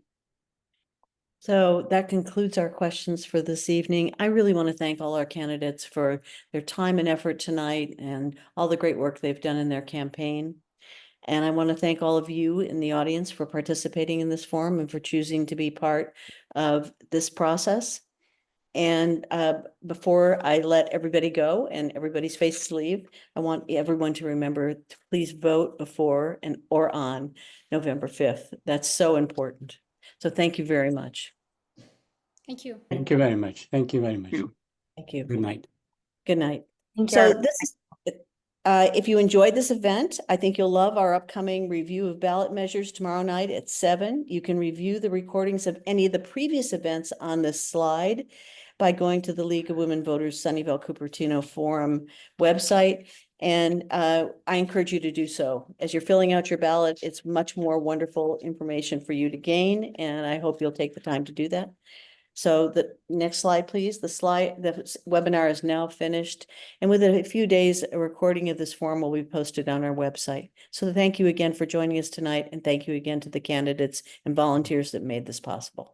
So that concludes our questions for this evening. I really want to thank all our candidates for their time and effort tonight and all the great work they've done in their campaign. And I want to thank all of you in the audience for participating in this forum and for choosing to be part of this process. And before I let everybody go and everybody's faces leave, I want everyone to remember to please vote before or on November 5th. That's so important. So thank you very much.
Thank you.
Thank you very much. Thank you very much.
Thank you.
Good night.
Good night.
Thank
So
you.
this is, if you enjoyed this event, I think you'll love our upcoming review of ballot measures tomorrow night at 7. You can review the recordings of any of the previous events on this slide by going to the League of Women Voters Sunnyvale Cupertino Forum website. And I encourage you to do so. As you're filling out your ballot, it's much more wonderful information for you to gain, and I hope you'll take the time to do that. So the next slide, please. The webinar is now finished. And within a few days, a recording of this forum will be posted on our website. So thank you again for joining us tonight. And thank you again to the candidates and volunteers that made this possible.